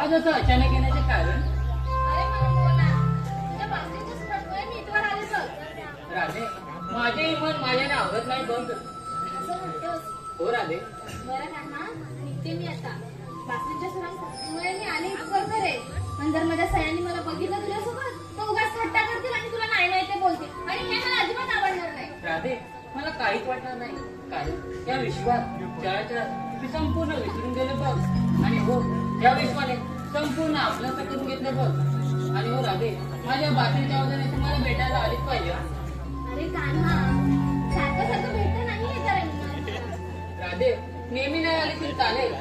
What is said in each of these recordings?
आज असं अचानक येण्याचे कारण? राधे, माझे इमान माझ्याने आवडत नाही बंद. हो राधे. बरं कान्हा, निघते मी आता. बासरीच्या सुरांमुळे मी आले बरोबर आहे. पण जर माझ्या सयानी मला बघितलं तुझ्यासोबत तर उगाच थट्टा करतील आणि तुला नाही नाही ते बोलतील आणि हे मला अजिबात आवडणार नाही. राधे, मला काहीच वाटणार नाही. कारण या विश्वात मी संपूर्ण विसरून गेले बघ. आणि हो, या विश्वाने संपूर्ण आपलं करून घेतलं बघ. आणि हो राधे, माझ्या बासरीच्या आवाजाने तुम्हाला भेटायला आलीच पाहिजे. अरे कान्हा, सारखं सारखं भेटणं नाही आहे. राधे, नेहमी नाही आले तरी चालेल.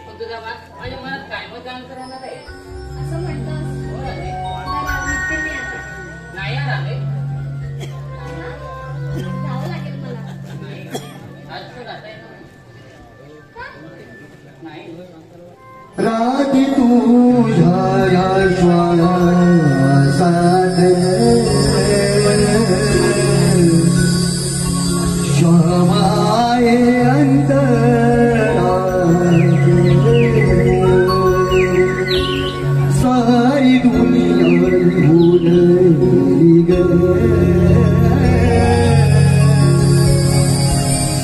पण तुझा वाद माझ्या मनात कायमच जाणत राहणार आहे. असं म्हणतोस? हो राधे. निघते मी आता. नाही यार राधे, जावं लागेल मला. आज तर जाता येणार नाही. राधी तुझ्या या श्वासात श्वामाये अंतरा सारी दुनिया भूलली ग.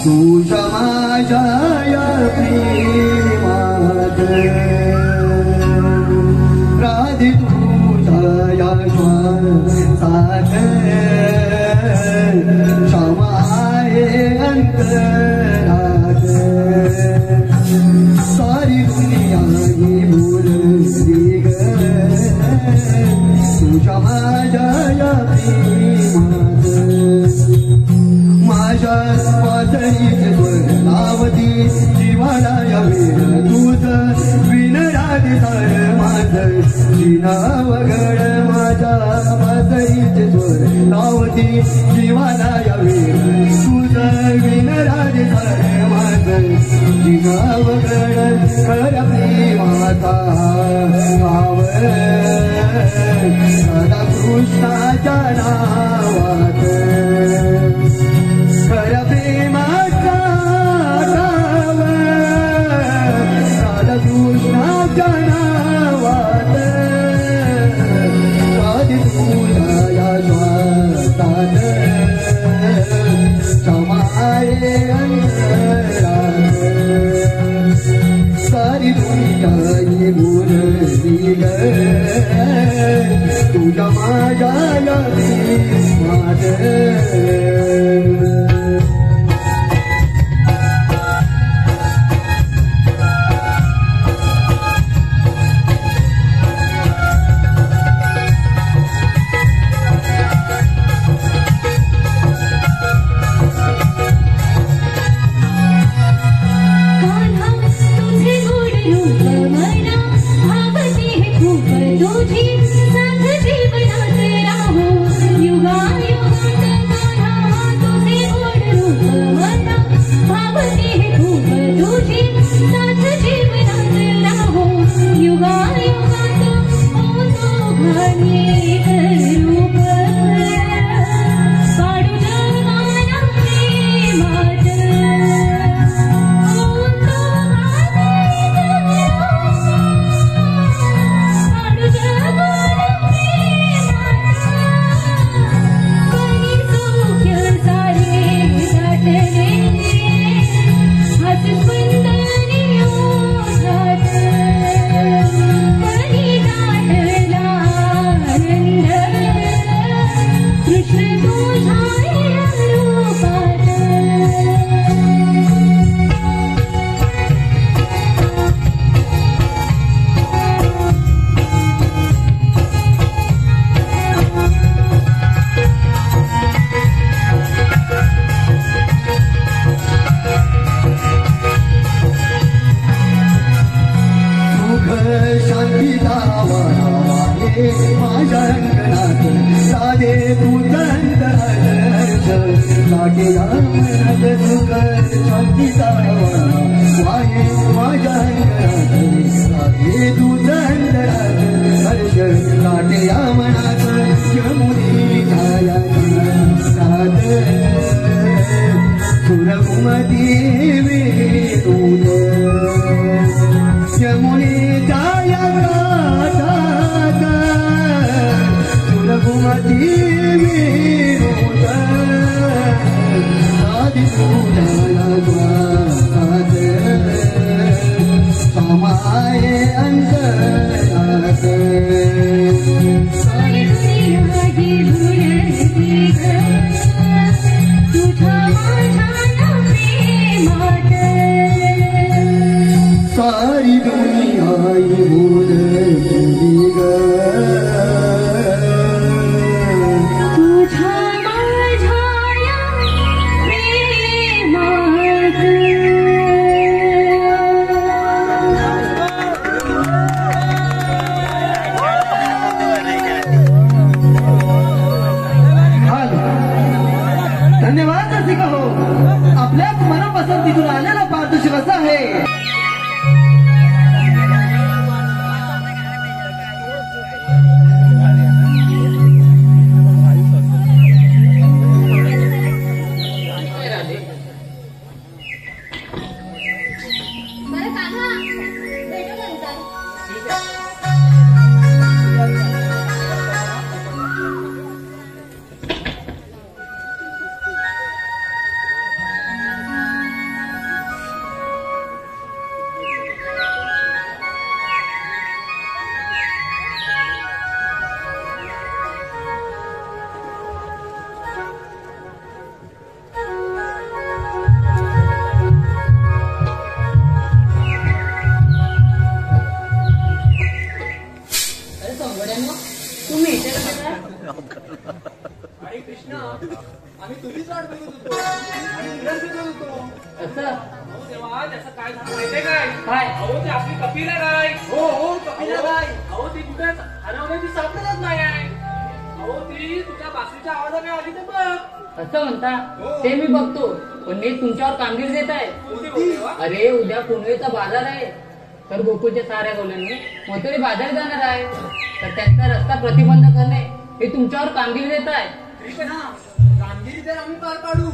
तुझ्या माझ्या या प्रेमात राधे तुझ्या या श्वासात क्षमा आहे अंतरात सारी दुनिया ही मुरली ग तुझ्या माझ्या या प्रेमात माझ्या पातळीचे स्वर लावती जीवाला या वेळ तुझं विनराधी सार माझं जीना वगळ माझ्या पातळीचे स्वर लावती जीवाला या वेळ तुझं विनराधी सार माझं जीना वगळ खऱ्या प्रेमाचा भाव सदा कृष्णाच्या नावात खऱ्या प्रेमाचा गाव राधा कृष्णाच्या नावात राधे तुझ्या या श्वासात क्षमा आहे अंतरात सारी दुनिया ही मुरली ग तुझ्या माझ्या या प्रेमात माझ्या अंगणात साधे तुझा हर्ष लागे मनात सुख शांतीचा वाहे माझ्या अंगणात साधे तुझा हर्ष लागे मनात यमुनी छाया साध सुरकुमती विनूद यमुनी छाया सुरकुमती विनूद आदि पूजा स्वाद समाये अंतरात सारी दुनिया ही भुलती तुझा माझ्या प्रेमात सारी दुनिया ही भुलती धन्यवाद रसिका हो, आपल्याच मनपसंतीतून आलेला पारितोषिक असं आहे. बरं काका भेटू नंतर. तेव्हा त्याचं काय झालं माहितीये काय? काय? अहो ती आपली कपिला गाय. हो हो कपिला बाई. अहो ती कुठे हरवण्याची सापडत नाही आहे. अहो ती तुझ्या बासरीच्या आवाजाने आली तर बघ. असं म्हणता ते मी बघतो, पण मी तुमच्यावर कामगिरी देत आहे. कोणती बोलते वा? अरे उद्या पुनवेचा बाजार आहे, तर गोकुळच्या साऱ्या गवल्यांनी मथुरे बाजारी जाणार आहे, तर त्यांचा रस्ता प्रतिबंध करणे हे तुमच्यावर कामगिरी देत आहे. ठीक आहे ना, कामगिरी तर आम्ही पार पाडू,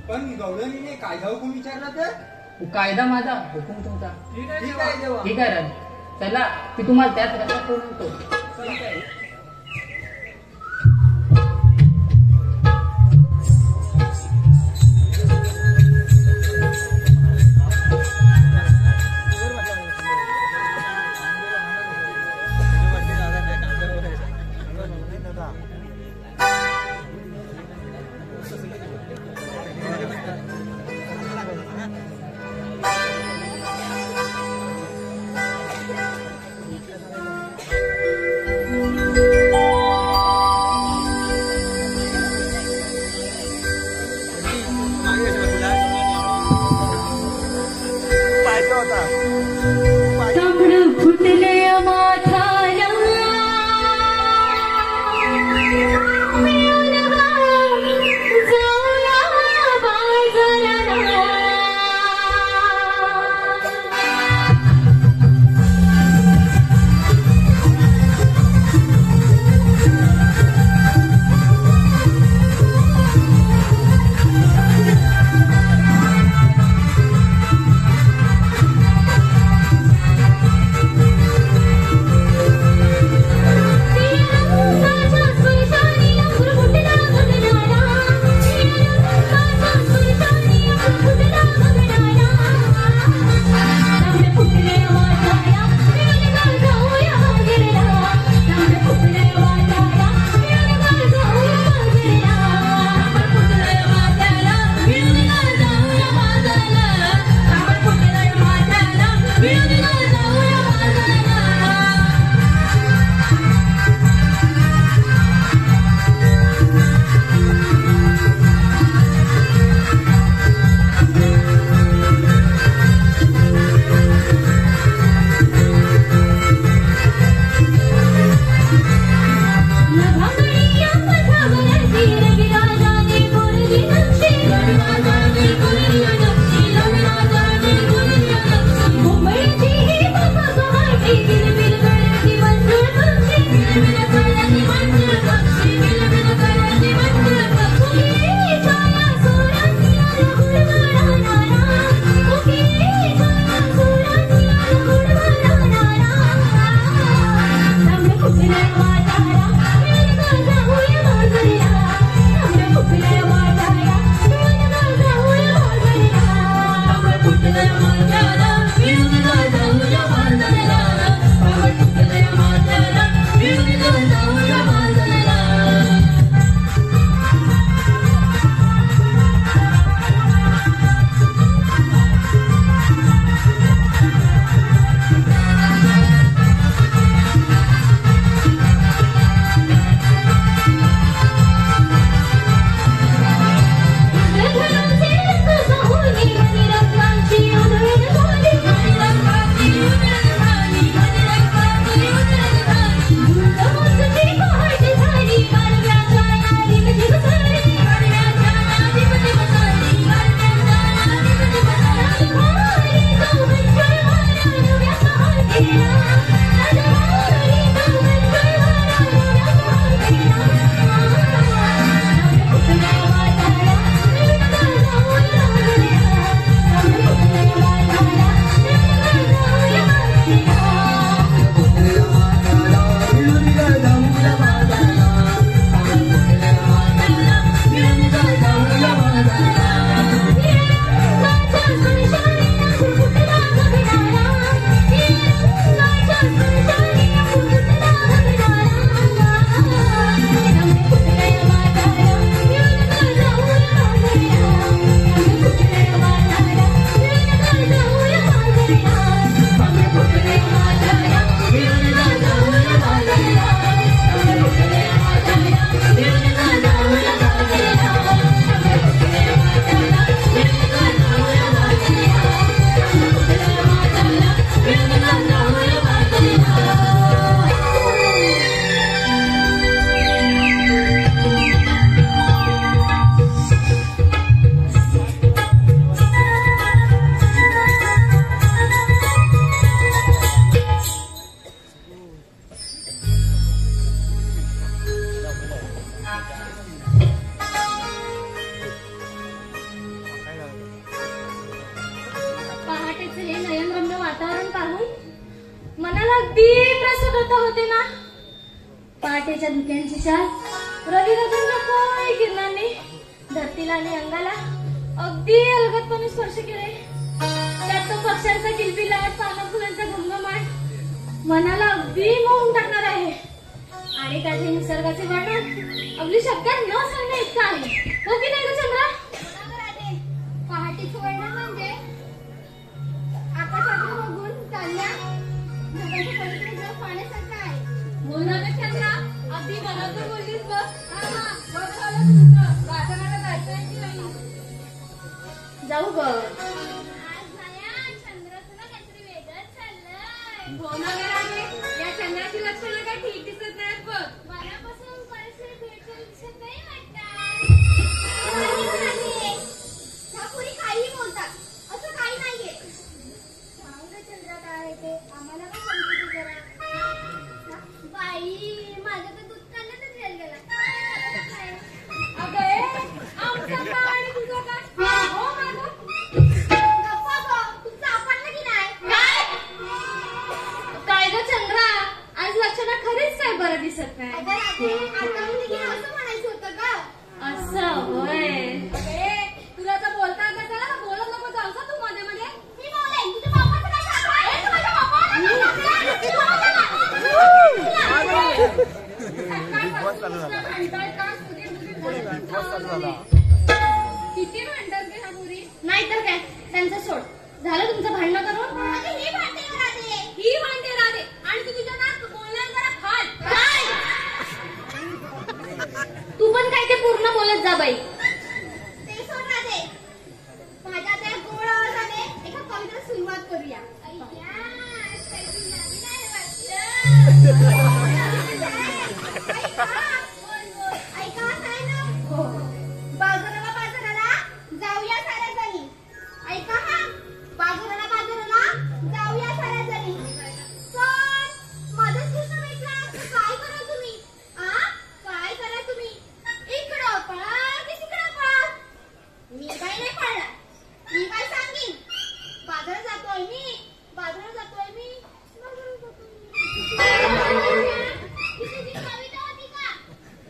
पण गवळणीने कायदा हुकूम विचारला तर? कायदा माझा, हुकूम तुमचा. ठीक आहे ठीक देवा. आहे देवा. ठीक आहे राज, चला मी तुम्हाला त्याच रस्त्यात पोहोचवतो. ठीक आहे. तांबड फुटले माथाला मिळून जाऊया बाजाराला. छान पाहून मनाला अगदी प्रसन्नता होते ना. पहाटेच्या धुक्यांची शाल रविराजांच्या कोळी किरणांनी धरतीला आणि अंगाला अगदी अलगदपणे स्पर्श केले. त्यात तो पक्ष्यांचा किलबिलाट, पानं फुलांचा घमघमाट मनाला अगदी मोहून टाकणार आहे. आणि त्याचे निसर्गाचे वर्णन अगदी शब्दात न सांगण्या इतकं आहे. हो की नाही ग चंद्रा? पहाटेचं वर्णन म्हणजे आकाशाकडे बघून चालल्या ढगाच्या पलीकडे जग पाहण्यासारखं आहे. हो ना ग चंद्रा, अगदी बरोबर बोललीस बघ. बाजाराला जायचंय की नाही? जाऊ ग. आज माया चंद्राचं ना काहीतरी वेगळंच चाललंय. हो ना ग राजे, या चंद्राची लक्षणं काय ठीक दिसत नाहीत बघ. मनापासून परिसर भेटून दिसत नाही वाटतं. ह्या पुरी काहीही बोलतात, असं काही नाहीये. सांग ग चंद्रा काय आहे ते, आम्हाला पण समजू दे जरा. बाई माझं तर दूध काढण्यातच वेळ गेला. काय अगं ए, आमचं काय आणि तुझं काय? हो माझं. गप्पा गं, तुमचं आपणलं की नाही? काय ग चंद्रा, आज लक्षणं खरीच काय बरं दिसत नाही. अगं राजे, आता म्हणजे की असं म्हणायचं होतं का? असं होय. तुला तर बोलता येत त्याला बोलत नको जाऊ का तू मध्ये मध्ये. मी बोलेन, तुझ्या बापाचं काय झालं? ए, तुझ्या बापाला काय झालं? तुझ्या बापाला किती म्हणतात ग ह्या मुली? नाहीतर काय, त्यांचं सोड. झालं तुमचं भांडणं करून? अगं ही भांडे राधे. ही भांडे राधे आणि तू तुझ्या ना बोलण्यात जरा खाल. तू पण काय ते पूर्ण बोलत जा बाई. ते सोड राधे. माझ्या त्या गोड आवाजाने एका कवितेला सुरुवात करूया. ऐका काय ना? बाजाराला जाऊया साऱ्या जणी. ऐका हा, बाजाराला जाऊया साऱ्या जणी. पण मध्येच कृष्ण भेटला तर काय करा तुम्ही? काय करा तुम्ही? इकडं पळा की तिकडं पळा? मी काय नाही पळणार. मी काय सांगीन? बाजारात जातोय मी. ही तुझी कविता होती का?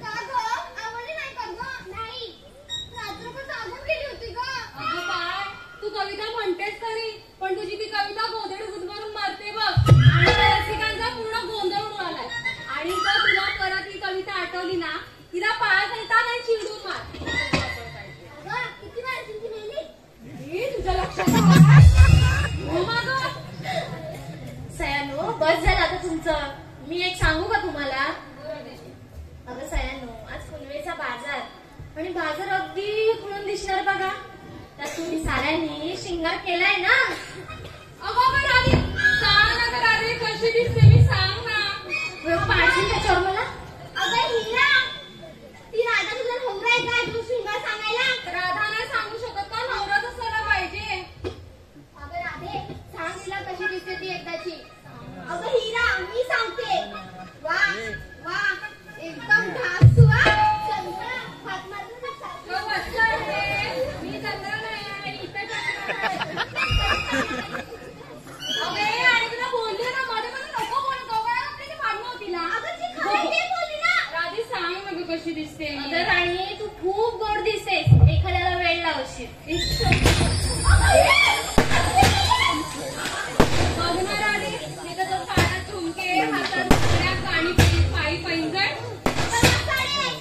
का गं? आवडली नाही का गं? नाही. रात्रभर जागून गेली होती गं. अगं बाळ, तू कविता म्हणतेस खरी, पण तुझी ती कविता गोंधळ गुदमारून मारते बघ. आणि त्या रसिकांचा पूर्ण गोंधळ उडालाय. आणि जर तुला परत ही कविता आठवली ना, तिला पायात येता नाही चिडून मार. अगं, किती माणसांची मेली? हे तुझ्या लक्षात आहे? हो मागं. सयानो, बस झालं आता तुमचं. मी एक सांगू का तुम्हाला? अगं सयानो, आज फुलवेचा बाजार आणि बाजार अगदी खुळून दिसणार बघा. त्यात तुम्ही साऱ्यांनी शिंगार केलाय ना. अगं राधी, सांग ना राधी, कशी दिसते मी सांग ना. पाडशील त्याच्यावर मला? अगं हिरा, ती राधा तुझा नवरा आहे का? तू शिंगार सांगायला? राधा नाही सांगू शकत का? नवरा असायला पाहिजे. अगं राधे, सांग तिला कशी दिसते ती एकदाची. अगं हिरा, मी सांगते. वा वा, एकदम धाकसू हा. चंद्रा, हात मारून सांग. अगं बसलं आहे. मी चंद्र नाही आहे, इथं चंद्र आहे. अगं आणि तुला बोलली ना मध्ये मध्ये नको बोलत. आपली भांडणं होती तिला. अगं ती खरं ते बोलली ना. राधी सांग ना गं कशी दिसते. अगं राणी, तू खूप गोड दिसतेस. एखाद्याला वेळ लावशील. बघ ना राणी, मी तर तो कानात झुमके, हातात घड्याळ, कानी पायी पैंजण.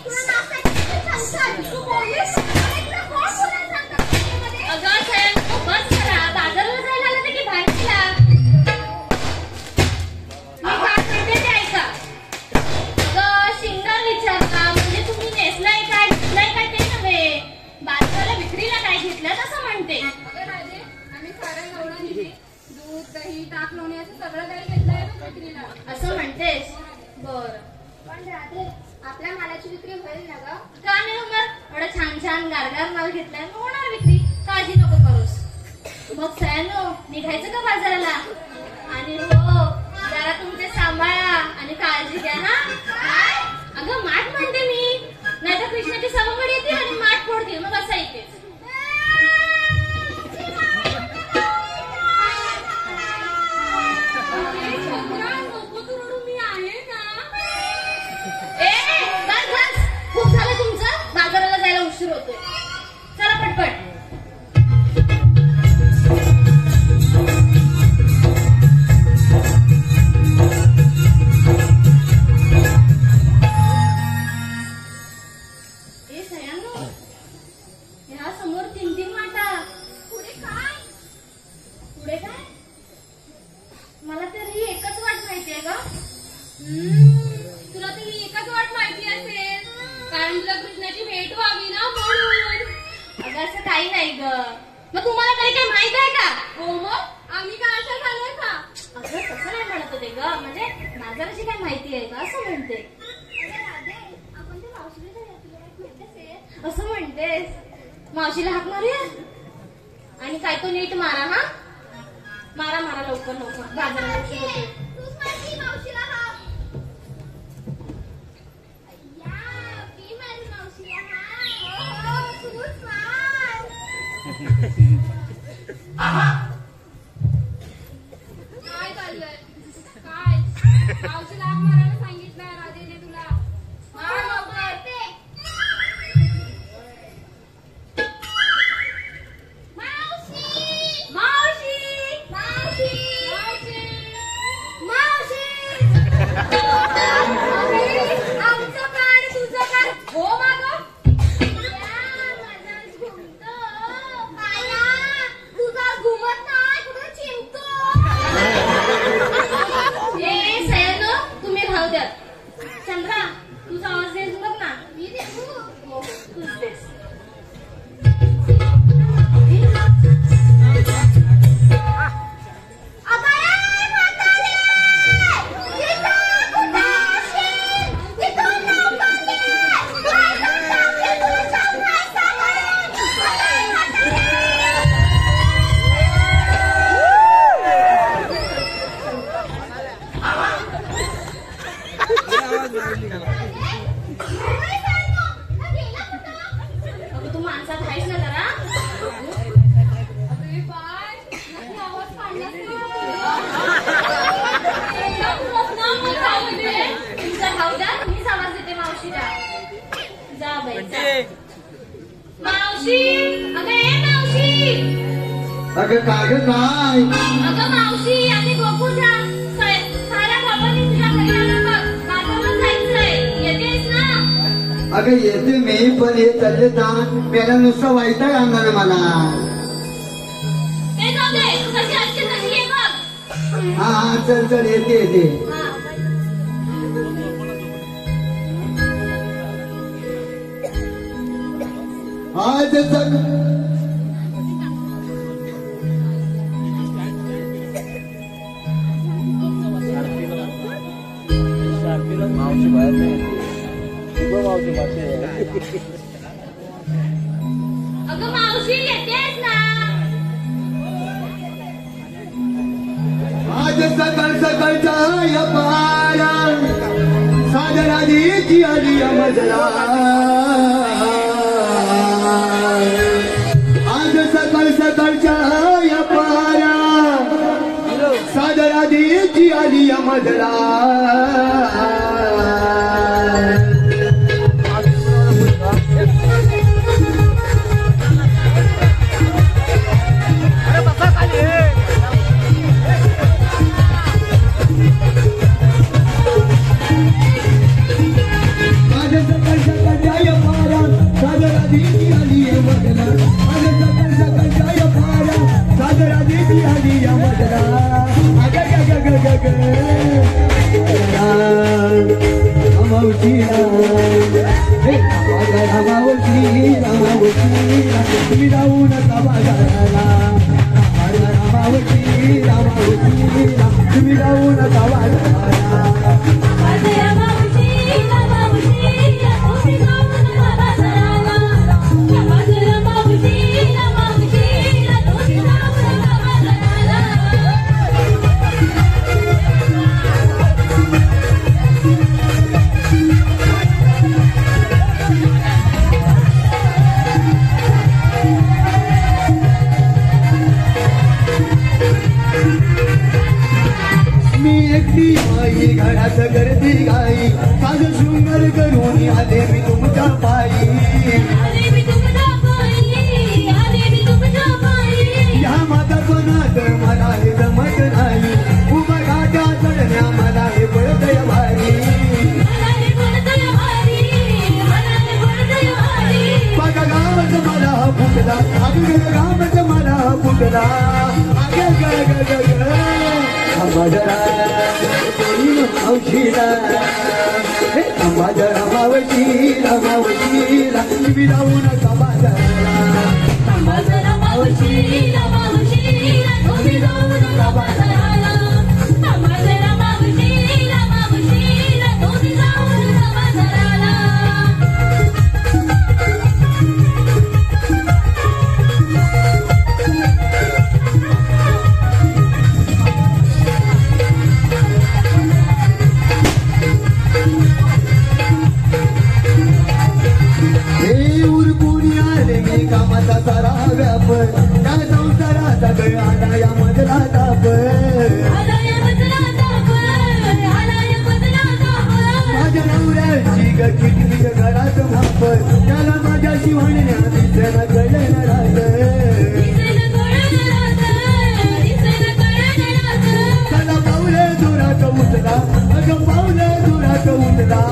तुला नाचायची संसार. तू बोललीस? अरे तुला कोण बोलायला सांगतं कवितेमध्ये? अगं सयान, बस करा. बाजारला जायला आलं की भांडीला. मी काय म्हणते ते ऐका. अगं शिंगार विचारता म्हणजे तुम्ही नेसलाय काय, घेतलाय काय ते नव्हे. बाजाराला विक्रीला काय घेतलं तसं म्हणते. अगं राजे, आम्ही साऱ्या गवळणी दूध, दही, ताक, लोणी असं सगळं काही घेतलंय ना विक्रीला. असं म्हणतेस? बरं. पण राधे, आपल्या मालाची विक्री होईल ना गं? का नाही होणार? एवढा छान छान गारगार माल घेतलाय, मग होणार विक्री. काळजी नको करूस. मग सयानो, निघायचं का बाजाराला? आणि हो, जरा तुमचे सांभाळा आणि काळजी घ्या हा. अगं माठ म्हणते मी, नाहीतर कृष्णाची सवंगड येते आणि माठ फोडते, मग असं येतेच. तुला तर ही एकच वाट माहिती असेल, कारण तुला कृष्णाची भेट व्हावी ना म्हणून. अगं असं काही नाही ग. मग तुम्हाला काही काही माहित आहे का? हो मग आम्ही काय अशा झालोय का? अगं तसं नाही म्हणत होते ग, म्हणजे माझ्या कशी काय माहिती आहे का असं म्हणते. आपण त्या मावशीला जाऊया, तुला काही माहिती असेल. असं म्हणतेस? मावशीला हाक मारूया आणि काय तो नीट मारा. हा मारा मारा लवकर लवकर, बाजारात उशीर होतोय. तूच मारती मावशीला हाक. अय्या, मी मारू मावशीला हाक. हो, तूच मार. काय चाललंय? काय मावशीला हाक मारायला सांगितलंय राधेने तुला? मार लवकर. मावशी मावशी मावशी मावशी आमचं काय तुझं काय. हो मागं. ए सयानो, तुम्ही राहू द्या. चंद्रा तुझा आवाज देस बघ ना. मी देऊ. तूच देस. अगं तू माणसात आहेस ना जरा. अरे बाय, नक्की आवाज काढलास तुमचा भाऊ द्या, मीच आवाज देते मावशीला. जा बाई जा. मावशी, अगं ए मावशी. अगं काय ग काय? अगं मावशी आणि गोकू जा. साऱ्या बाबांनी तुझ्या घरी आलं बघ. बाजारात जायचंय, येतेस ना? अगं येते मी, पण हे चालले ताण मेला नुसतं वैताग आणणार मला. ते जाऊ दे, तू कशी असते तशी ये बघ. हा हा चल चल येते येते. हा. आज सग अगं मावशी येतेस ना? आज सकाळ सकाळचा या पारा साजरा दिची आली मजला. आज सकाळ सकाळच्या या पारा साजरा दिची आली मजला. तुम्ही जाऊ नका बाजाराला. तुम्ही जाऊ नका बाजाराला. घरात गर्दी गाई काल शृंगार करून आले मी तुमच्या पायी. या म्हातापणात मला हे जमत नाही. उभा घाट्या चढण्या मला हे पडतय भारी. बघा गावच मला फुटला, अगं गावच मला फुटला. अगं ग ग ग ग कोणी मावशीला माझ्या मावशीला मावशीला तुम्ही जाऊ नका बाजाराला माझ्या मावशीला मावशीला तुम्ही जाऊ नका बाजाराला माझ्या मावशीला मावशीला तुम्ही जाऊ नका बाजाराला कामाचा सारा व्याप त्या संसाराचा गळा या मधला ताप माझ्या नवऱ्याची किटली घरात माप त्याला माझ्याशी म्हणण्या दिसना कळलं राहत त्याला पावले दुरात उठला अगं पावले दुरात उठला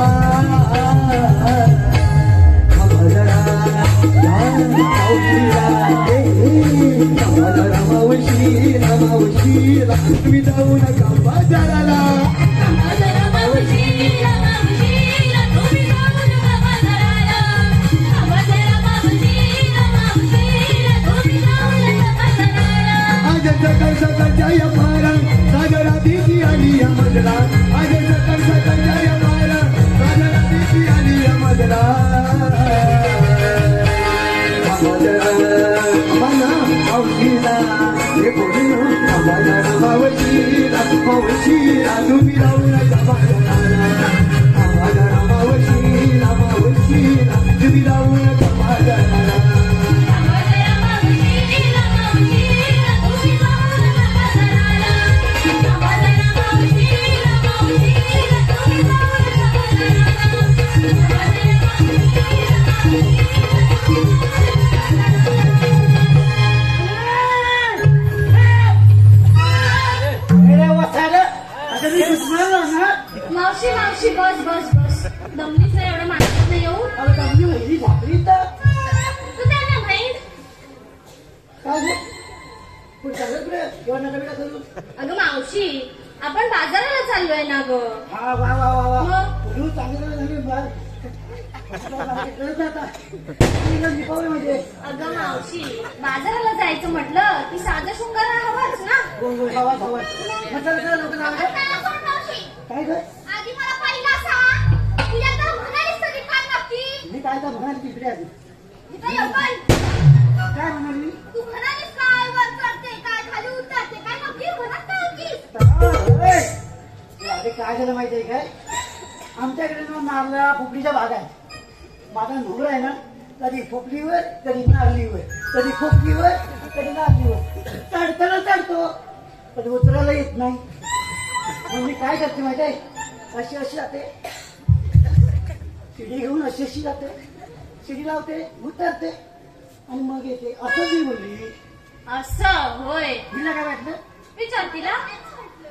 मावशीला तुम्ही जाऊ नका बाजाराला आज सकाळ सकाळच्या या पारा सागरा दिशी आली या मजला आज सकाळ सकाळच्या या पारा सागरा दिशी आली या मजला मावशीला हे कोणी मावशीला मावशीला तुम्ही जाऊ नका बाजाराला मावशीला मावशीला तुम्ही जाऊ नका बाजाराला मावशी मावशी बस बस बस दमलीच नाही एवढं माणसात नाही येऊ तू त्यांना माहीत अगं मावशी आपण बाजाराला चाललोय ना ग अगं मावशी बाजाराला जायचं म्हटलं की साधं शृंगार हवाच ना काय ग आधी मला पहिला सांग तुला तर म्हणालीस तरी काय नक्की मी काय तर म्हणाली तिकडे आधी काय म्हणाली तू म्हणालीस काय वर चढते काय खाली उतरते काय नक्की म्हणत नव्हतीस अरे काय झालं माहिती आहे काय आमच्याकडे ना नारळा पोपलीच्या बाग आहे माझा नवरा आहे ना कधी पोपलीवर कधी नारळीवर कधी पोपलीवर कधी नारळीवर चढताना चढतो कधी उतरायला येत नाही मग मी काय करते माहिती आहे अशी अशी जाते शिडी घेऊन अशी अशी जाते शिडी लावते उतरते आणि मग येते असं मी बोलली असं होय तिला काय वाटलं विचार तिला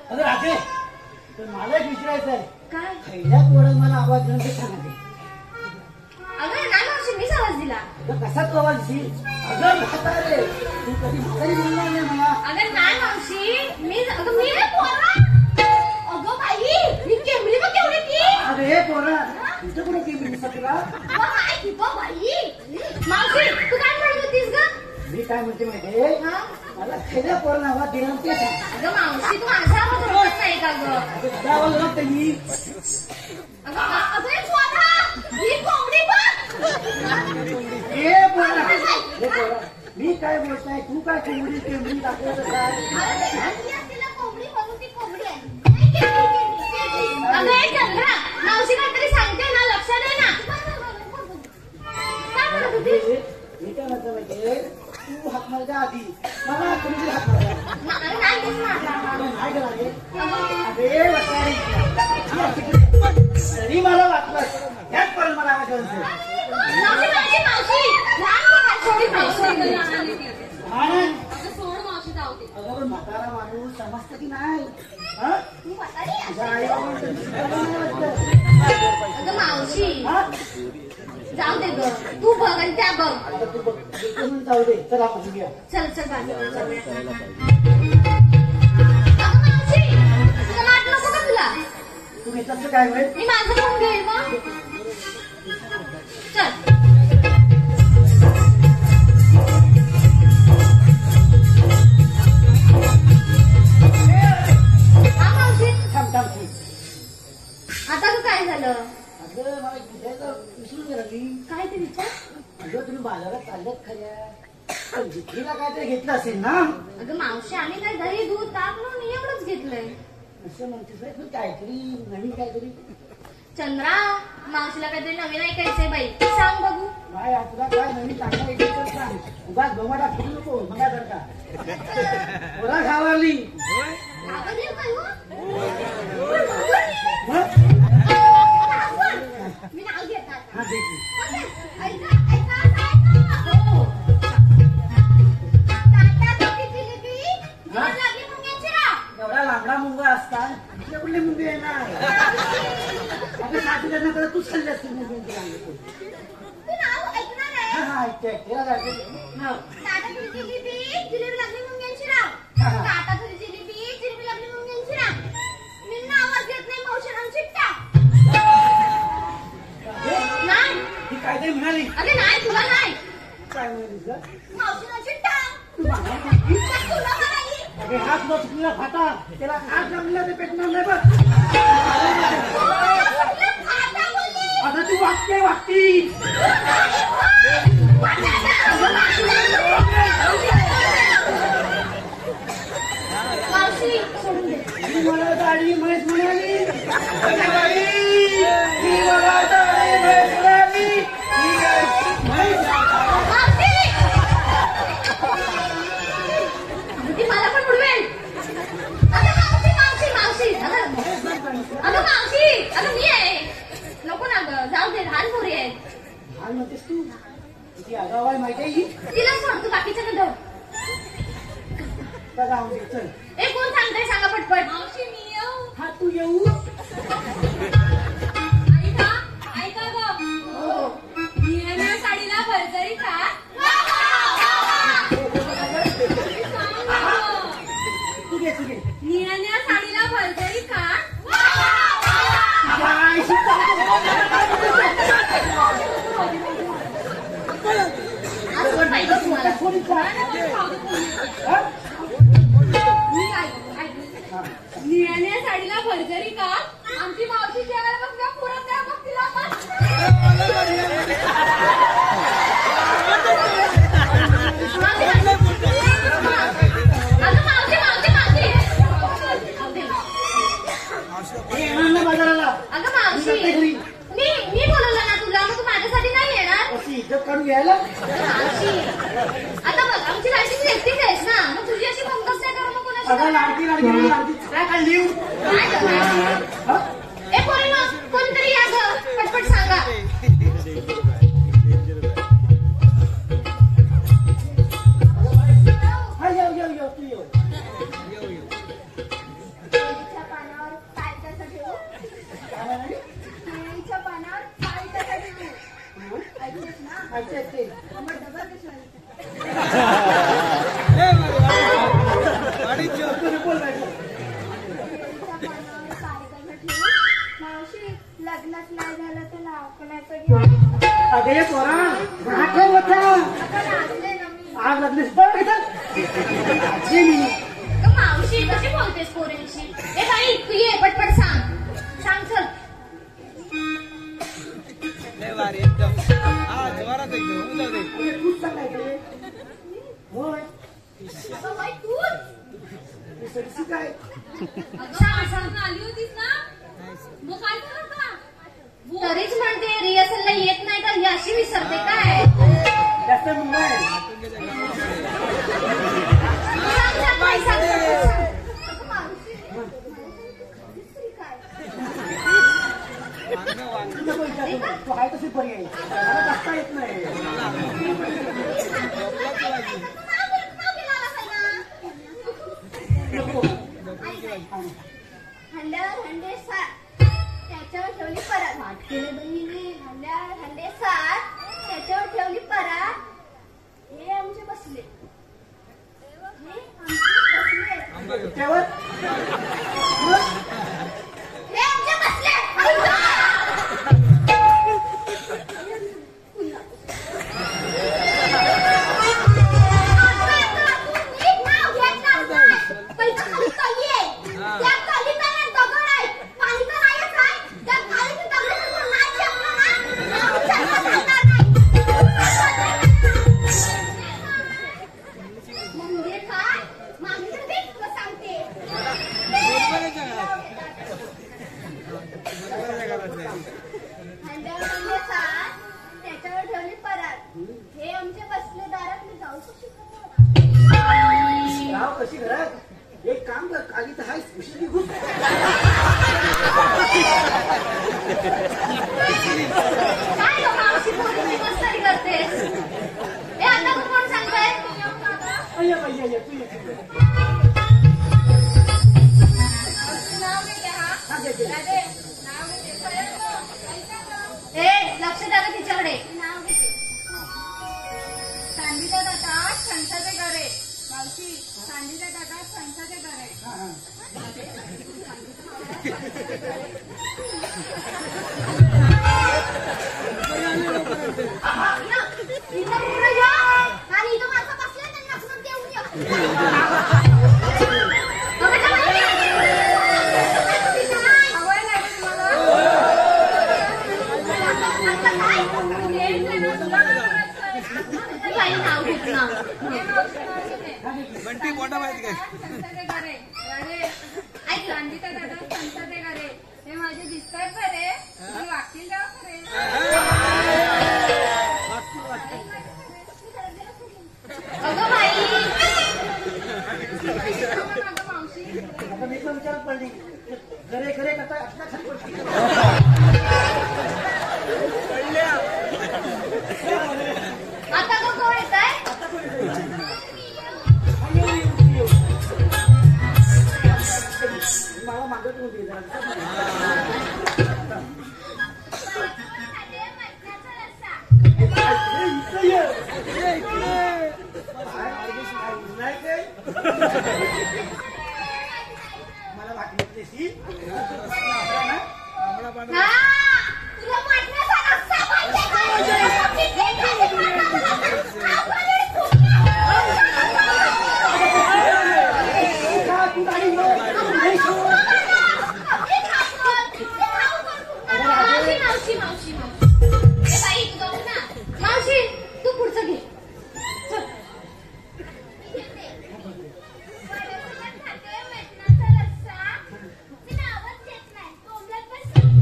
अगं राहते तर मला एक विचारायचं आहे काय पहिल्या पोरात मला आवाज देऊन ते सांगते अगं नाही मावशी मीच आवाज दिला कसा तो आवाज देईल अगं म्हातारे तू कधी म्हातारी बोलणार नाही मला अगं नाही मावशी मी अगं मी अगं बाई ही केमली बघ केवढी ती अरे हे पोरा तुझं कुठे केली तुला काय ती बघ बाई मावशी तू काय म्हणत होतीस ग मी काय म्हणते माहितीये मला खेळ्या पोरानं आवाज दिला ते सांग अगं मावशी तू माझा आवाज ओळखत नाही का ग तुझा आवाज ओळखते मी अगं स्वतः ही कोंबडी बघ हे पोरा मी काय बोलताय तू काय केवढी दाखवत काय अरे ते घातली असलेला कोंबडी म्हणून ती कोंबडी आहे नाही केली. अगं हे चंद्रा मावशी काहीतरी सांगते ना लक्ष दे ना काय म्हणत होती मी काय म्हणतो माहितीये तू हात मारच्या आधी मला कोणी हात मारला नाही मीच मारला नाही करावे अरे तरी मला वाटलं ह्याच पण मला आवाज मावशी मावशी लहान थोडी मावशी सोड मावशी जाऊ दे अगं म्हातारा माणूस समजतं की नाही तू म्हातारी आहे. तुझ्या आईबाबांचं अगं मावशी जाऊ दे ग तू बघ आणि त्या बघ तू बघ म्हणून जाऊ दे चला आपण घ्या चल चल बाजूला जाऊया. अगं मावशी तुला वाट नको का तुला काय होईल? मी माझं फोन घेईल मग. चल. हा मावशी. थांब थांब थांब. आता ग काय झालं? अगं मला विचारायचं विसरून गेला मी. काय ते विचार? अगं तुम्ही बाजारात चालल्यात खऱ्या पण विक्रीला काहीतरी घेतलं असेल ना? अगं मावशी आम्ही काय दही दूध ताक म्हणून एवढंच घेतलंय. असं म्हणतेस बाई, पण काहीतरी नवीन काहीतरी. चंद्रा मावशीला काहीतरी नवीन ऐकायचंय बाई, सांग बघू. बाय तुला काय नवीन चांगलं ऐकायचं सांग. उगाच गोमाटा फिरू नको मगासारखा. पोरा घावरली. आवडली काय हो? मग? मी नाव घेत आता. हा दे की. ऐका ऐका ऐका. हो. टाटा कॉफी जिलेबी. हा? लागली मुंग्याची राव. एवढा लांबडा मुंगा असतात कुठले कुठले मुंगे येणार? अगं सासू करता तूच खाल्ली असतील मुंगे तू नाव ऐकणार आहे? हा हा ऐकते ऐकते टाटा जिलेबी जिलेबी लागली मुंग्यांची राव. हा, हा. टाटा जिलेबी जिलेबी लागली मुंग्यांची राव. निन्ना आवाज येत नाही मावशी चिट्टा. नाही ही काहीतरी म्हणाली. अरे नाही तुला नाही. काय म्हणाली ग? मावशीला चिट्टा. तू मला म्हणाली? तुला म्हणाली. अगे हात तुला चुकलेला फाटा त्याला हात जमला ते पेटणार नाही बघ. तुला फाटा बोलली. आता तू वागते वागती. मावशी सोडून दे. ही मला दाढी म्हैस म्हणाली. अगे बाई, ही मला दाढी म्हैस म्हणाली. ही काय म्हैस? मावशी ती मला पण उडवेल. अगं मावशी मावशी मावशी अगं मावशी अगं मी आहे. नको ना ग जाऊ दे लहान पोरी आहेत. आणि म्हणतेस तू किती आगाव आहे माहिती आहे ही? तिला सोड तू बाकीच्या कडे का जाऊ दे चल. ए कोण सांगताय सांगा पटपट. मावशी मी येऊ. हा तू येऊ. ऐका ऐका ग. हो. निळ्या साडीला भरजरी का? तू घे तू घे. निळ्या साडीला भरजरी का? काय आज पण पाहिजे तुम्हाला. कोणी काय? हा? मी निळ्या साडीला भरजरी का? आमची मावशी जेवायला बघ पुरत द्या मग तिला अगं मावशी मावशी मावशी. हे येणार ना बाजाराला. अगं मावशी मी बोलवलं ना तुला मग तू माझ्यासाठी नाही येणार. अशी इज्जत काढून घ्यायला. मावशी आता बघ आमची लाडकी तू एकटीच आहेस ना मग तुझी अशी भंगच नाही करू नको अगं लाडकी लाडकी लाडकी काय काय लिहू? हा? ए पोरीनो कोणतरी या ग पटपट सांगा. हा येऊ तू येऊ. केळीच्या पानावर पाय कसा ठेवू? काय म्हणाली? केळीच्या पानावर पाय कसा ठेवू? ऐकतेस ना? ऐकते. मग डबा कशाला? तू बोल बाई. केळीच्या पानावर पाय कसा ठेवू? मावशी लग्नच नाही झालं तर नाव कोणाचं घेऊ? अगं ये पोरा आठव होता. आता नाचले ना मी. आज लग्न बरं घेतात. आजी मी अगं मावशी कशी बोलतेस पोरींशी. ए बाई तू ये पटपट सांग सांग चल. तूच सांगायचं. होय अगं बाई तूच. ती सगळी काय? सांग सांग. आली होतीस ना मग काय झालं का? तरीच म्हणते रिहर्सलला येत नाही तर ही अशी विसरते काय. जास्त मुंबई आहे. सांग सांग बाई सांग सांग, सांग. अगं मावशी दुसरी काय? नको विचारू. तू आहे तशी पर्याय मला बसता येत नाही. नको. हंड्यावर हंडे सात त्याच्यावर ठेवली परात. वाट केलं बहिणीने. हंड्यावर हंडे सात त्याच्यावर ठेवली परात. हे आमचे बसले. हे आमचे बसले. त्यावर हे आमचे बसले. त्या कलिताला दगड आहे पाणी तर नाहीच आहे त्या खाली दगड नाही शकलं ना म्हणजे काय मामी तर तेच तुला सांगते त्याच्यावर ठेवली परत हे आमच्या बसले दारात मी जाऊ शकतो राव कशी घरात एक काम कर खाली तर हाय उशिरी घुस काय गं मावशी पोरीची मस्करी करतेस? ए आता तू कोण सांगताय? अय्या अय्या अय्या तू ये नाव घेते हा हा, घे, घे. राधे नाव घेते पर्यंत ऐका ना ए लक्ष द्या गं तिच्याकडे. नाव घेते सांडीच्या ताटात फणसाचे गरे मावशी सांडीच्या ताटात फणसाचे गरे हा, हा. इथं पुढे या आणि इथं माणसं बसले त्यांना नसून देऊन या हवंय नाही तुम्हाला हेच आहे ना तुला काय करायचंय? काही नाव घेत ना. हे मावशी नाव घेते फणसाचे गरे राधे ऐक सांडीच्या ताटात फणसाचे गरे हे माझे दिसतात बरे पण वागतील का खरे अगं बाई मावशी आता मी पण विचारात पडली खरे खरे करता आपल्या खाली पडली आता गं कोण येत आहे? मला मागत नव्हती जरा मला वाटली सी हा तुला वाटण्याचा रस्ता पाहिजे तू गाडी मावशी मावशी मावशी मावशी. ए बाई तू जाऊ ना. मावशी तू पुढचं घे. चल.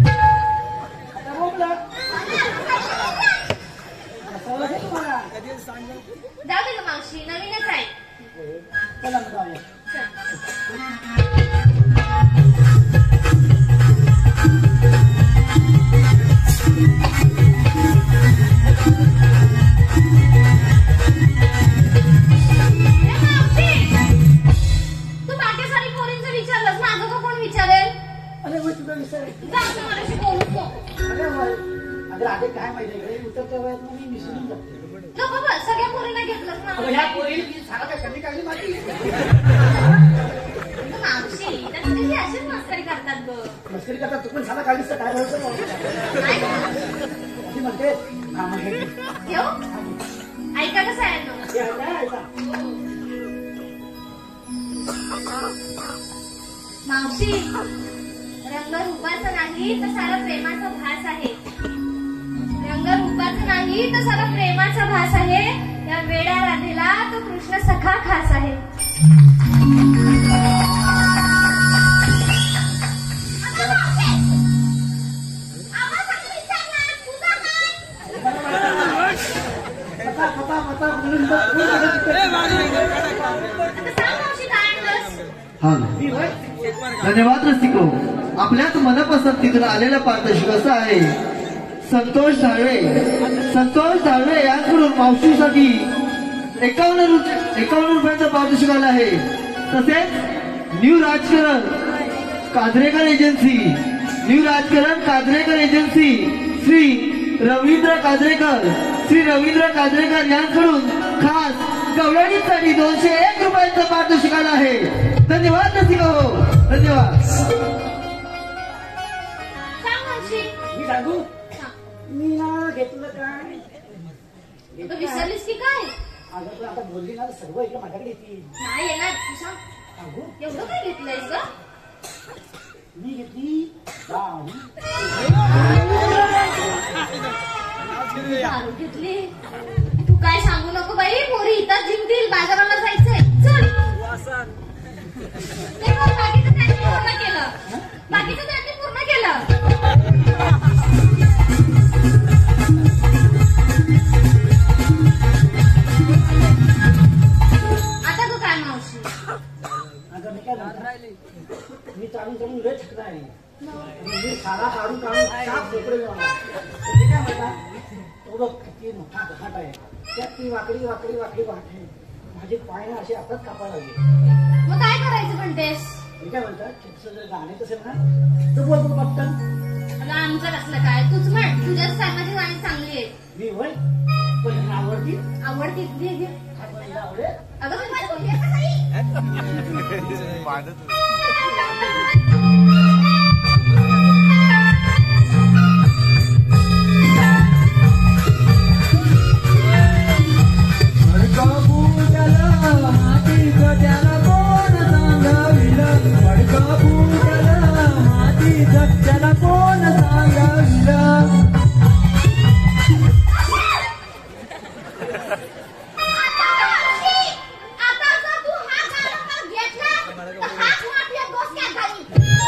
आता बोंबला कशाला हे तुम्हाला जाऊ दे गं मावशी नवीनच आहे. चला मग जाऊया चल. तू बाकी सारी पोरींचं विचारलंस माझं का कोण विचारेल? अरे मग तुझा विसर जा तू माझ्याशी बोलू नको. अरे वय अगं आधी काय माहिती आहे उतरच्या वयात मग मी विसरून जाते गं बाबा सगळ्या पोरींना घेतलंस ना. अगं ह्या पोरी सारा काय कमी काढली माझी मावशी तर तुझी अशीच मस्करी करतात गं. मस्करी करता तू पण सारा काढलीस तर काय व्हायचं नाही गं. ती म्हणते हा मग हे घे. ठेव. ऐका कसं आहे ना. हे आहे काय ऐका मावशी रंग रूपाचा नाही तर सारा प्रेमाचा भास आहे. रंग रूपाचा नाही तर सारा प्रेमाचा भास आहे. या वेड्या राधेला तो कृष्ण सखा खास आहे. पता पता पता म्हणून आता सांग मावशी काय आणलंस? हा धन्यवाद रसिको. आपल्याच मनपसंतीतून आलेला पारितोषिक असं आहे. संतोष धाळवे यांकडून मावशीसाठी 51 रुपयाचं पारितोषिक आलं आहे. तसेच न्यू राजकारण काजरेकर एजन्सी श्री रवींद्र काजरेकर यांकडून खास गवळणीसाठी 201 रुपयांचं पारितोषिक आलं आहे. धन्यवाद रसिका हो धन्यवाद. सांग मावशी. मी सांगू हा. मी ना घेतलं काय तू विसरलीस की काय? अगं तू आता बोलली ना सर्व इकडे माझ्याकडे येतील नाही येणार तू सांग. सांगू एवढं काय घेतलंयस ग? मी घेतली दारू. दारू घेतली. तू काय सांगू नको बाई, पोरी इथं जिंकतील, बाजाराला जायचंय. चल. ते बघ, बाकीचं त्यांनी पूर्ण केलं. बाकीचं त्यांनी पूर्ण केलं. आता तू काय मावशी? अगं मी काय म्हणतो, मी चालून चालून लय थकला आहे. मी सारा काढून साफ झोपडे ते काय म्हणतात, तो किती मोठा घाट आहे, त्यात ती वाकडी वाकडी वाकडी वाट आहे. माझे पाय ना असे आताच कापायला लागले. मग काय करायचं म्हणतेस? मी काय म्हणतात, छोटस जर गाणे असेल ना तर बोल पटकन. अगं आमचं कसलं काय, तूच म्हण. तुझ्याच टायमाची गाणी चांगली आहेत. मी होय पण आवडती आवडती घे घे. आवडेल. अगं मी काय बोलते का ताई? त्याला कोण सांगाविलं. आता जर तू हा कार्यक्रम घेतला तर हाच आपल्या डोसक्यात घालीन.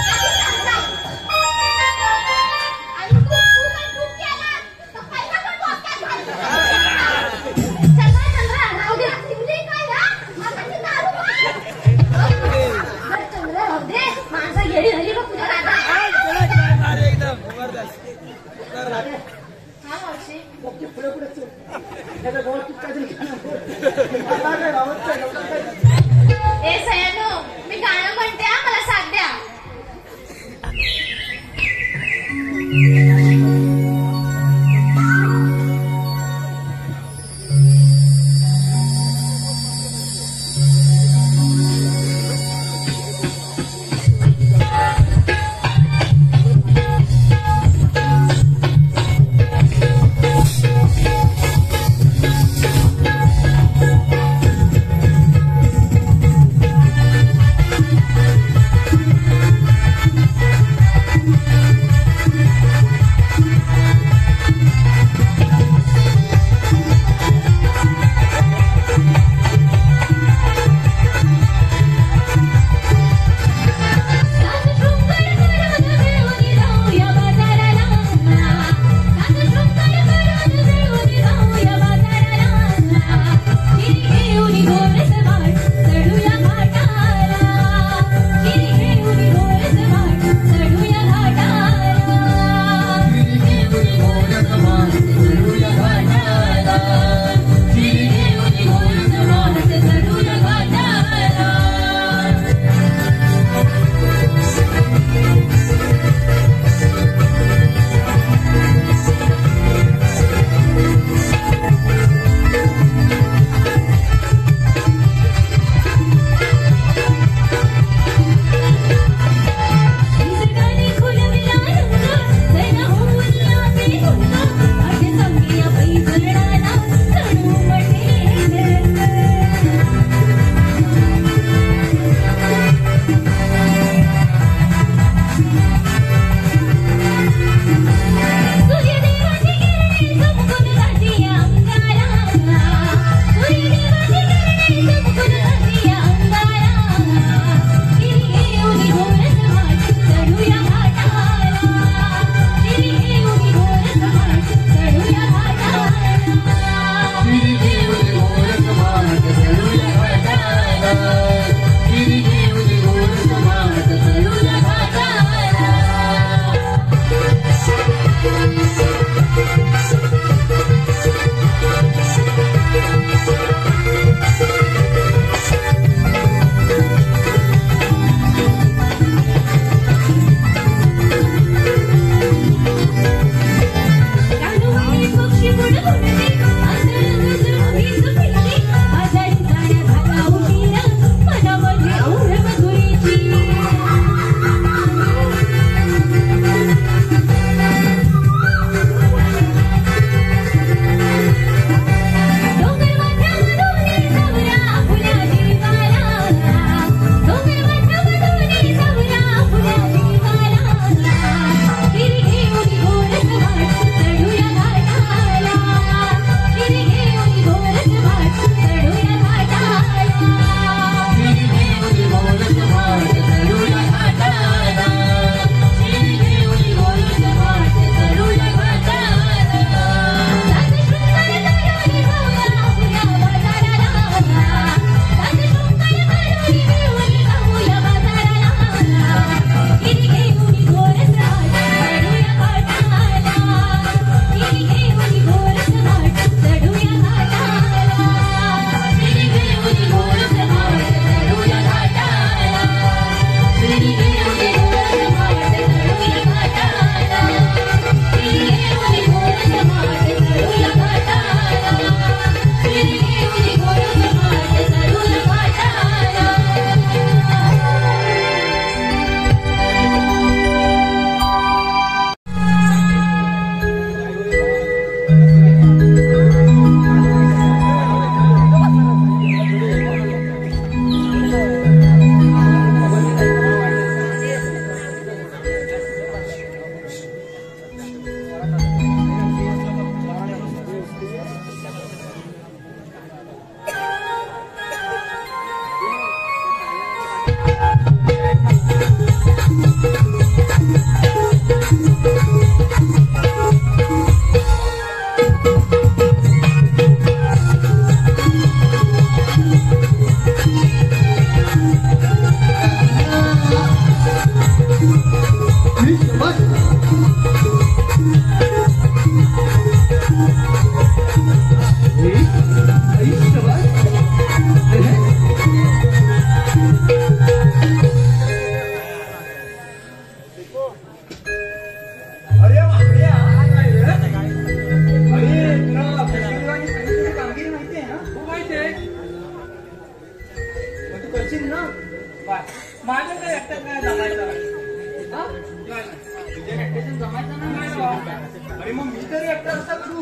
आपल्याला एकट्याचं जमायचं नाही राव. अरे मग मी तरी एकटा असता करू.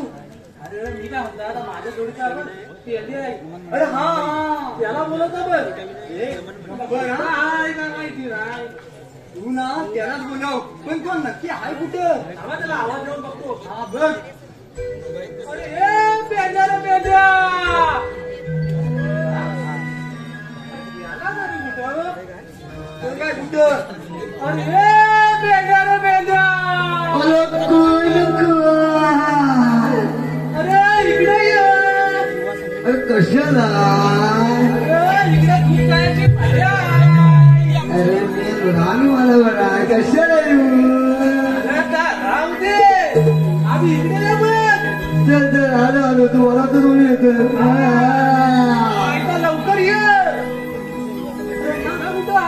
अरे मी काय म्हणतो आता माझ्या जोडीचा पेले आहे. अरे हा त्याला बोलत बघ बरं हा. काय काय माहिती राय. तू ना त्यालाच बोलाव पण तो नक्की आहे कुठं. थांबा त्याला आवाज देऊन बघतो. हा बघ. अरे ए पेंड्या रे पेंड्या. याला घरी कुठं? तो काय कुठं. अरे ए पेंड्या रे पेंड्या. अरे इकडे ये. कशाला अरे इकडे दूध खायची मजा आहे. अरे मी रामी मला बरा कशाला येऊ अरे का राहू दे. आम्ही इकडे ये बघ. चल चल आलो तू मला तर दोन येत एकदा लवकर ये. अरे नाना कुठं हा?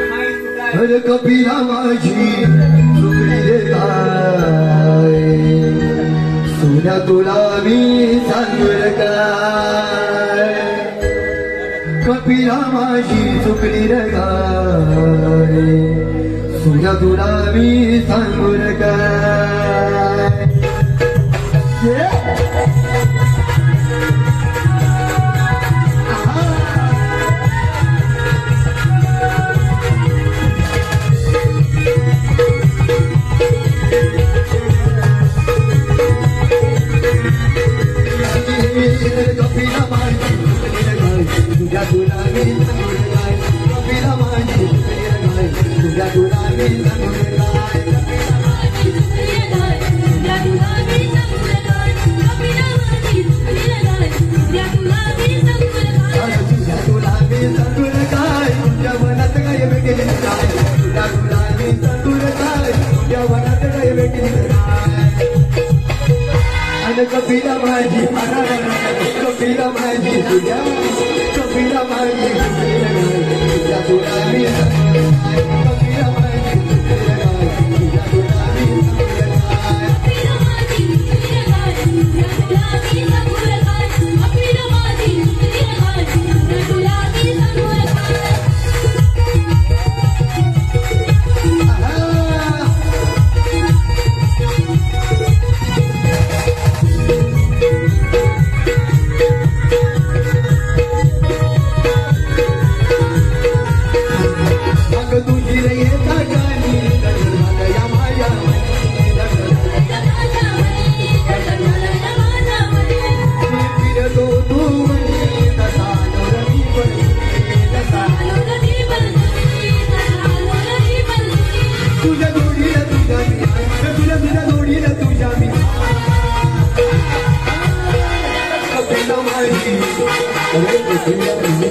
माहित कुठं आहे? अरे कपिला माझी सुगडी रे काय सोन्या तुला मी सांगून काय कपिला माझी सुगडी रे काय सोन्या तुला मी सांगून काय कपिला माझी तुझ्या तुला मी सांगून काय कपिला माझी तुझ्या तुला मी सांगून काय तुझ्या तुला मी सांगून काय तुझ्या मनात काय भेटेल काय तुझ्या तुला मी सांगून काय तुझ्या मनात काय भेटेल काय आणि कपिला माझी कपिला माझी तुझ्या कपिला माझी तुझ्या तुला मी सांगून काय कपिला माझी तुझ्या तुला मी सांगून काय तुझी रे येता गाणी या माझ्या फिरतो तू तसा नवरती तुझ्या जोडीला तुझ्या तुझ्या जोडीला तुझ्या मी कपिला माझी अरे कपिला माझी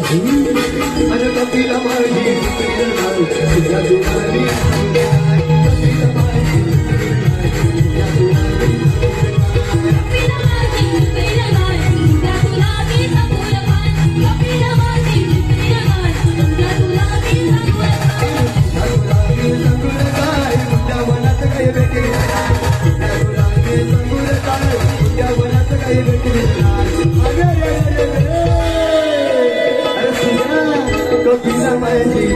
तुझ्या तुला मी कपिला माझी तुझ्या मनात काही भेटेल तुला मी सांगून काय तुझ्या मनात काही भेटेल कपिला माझी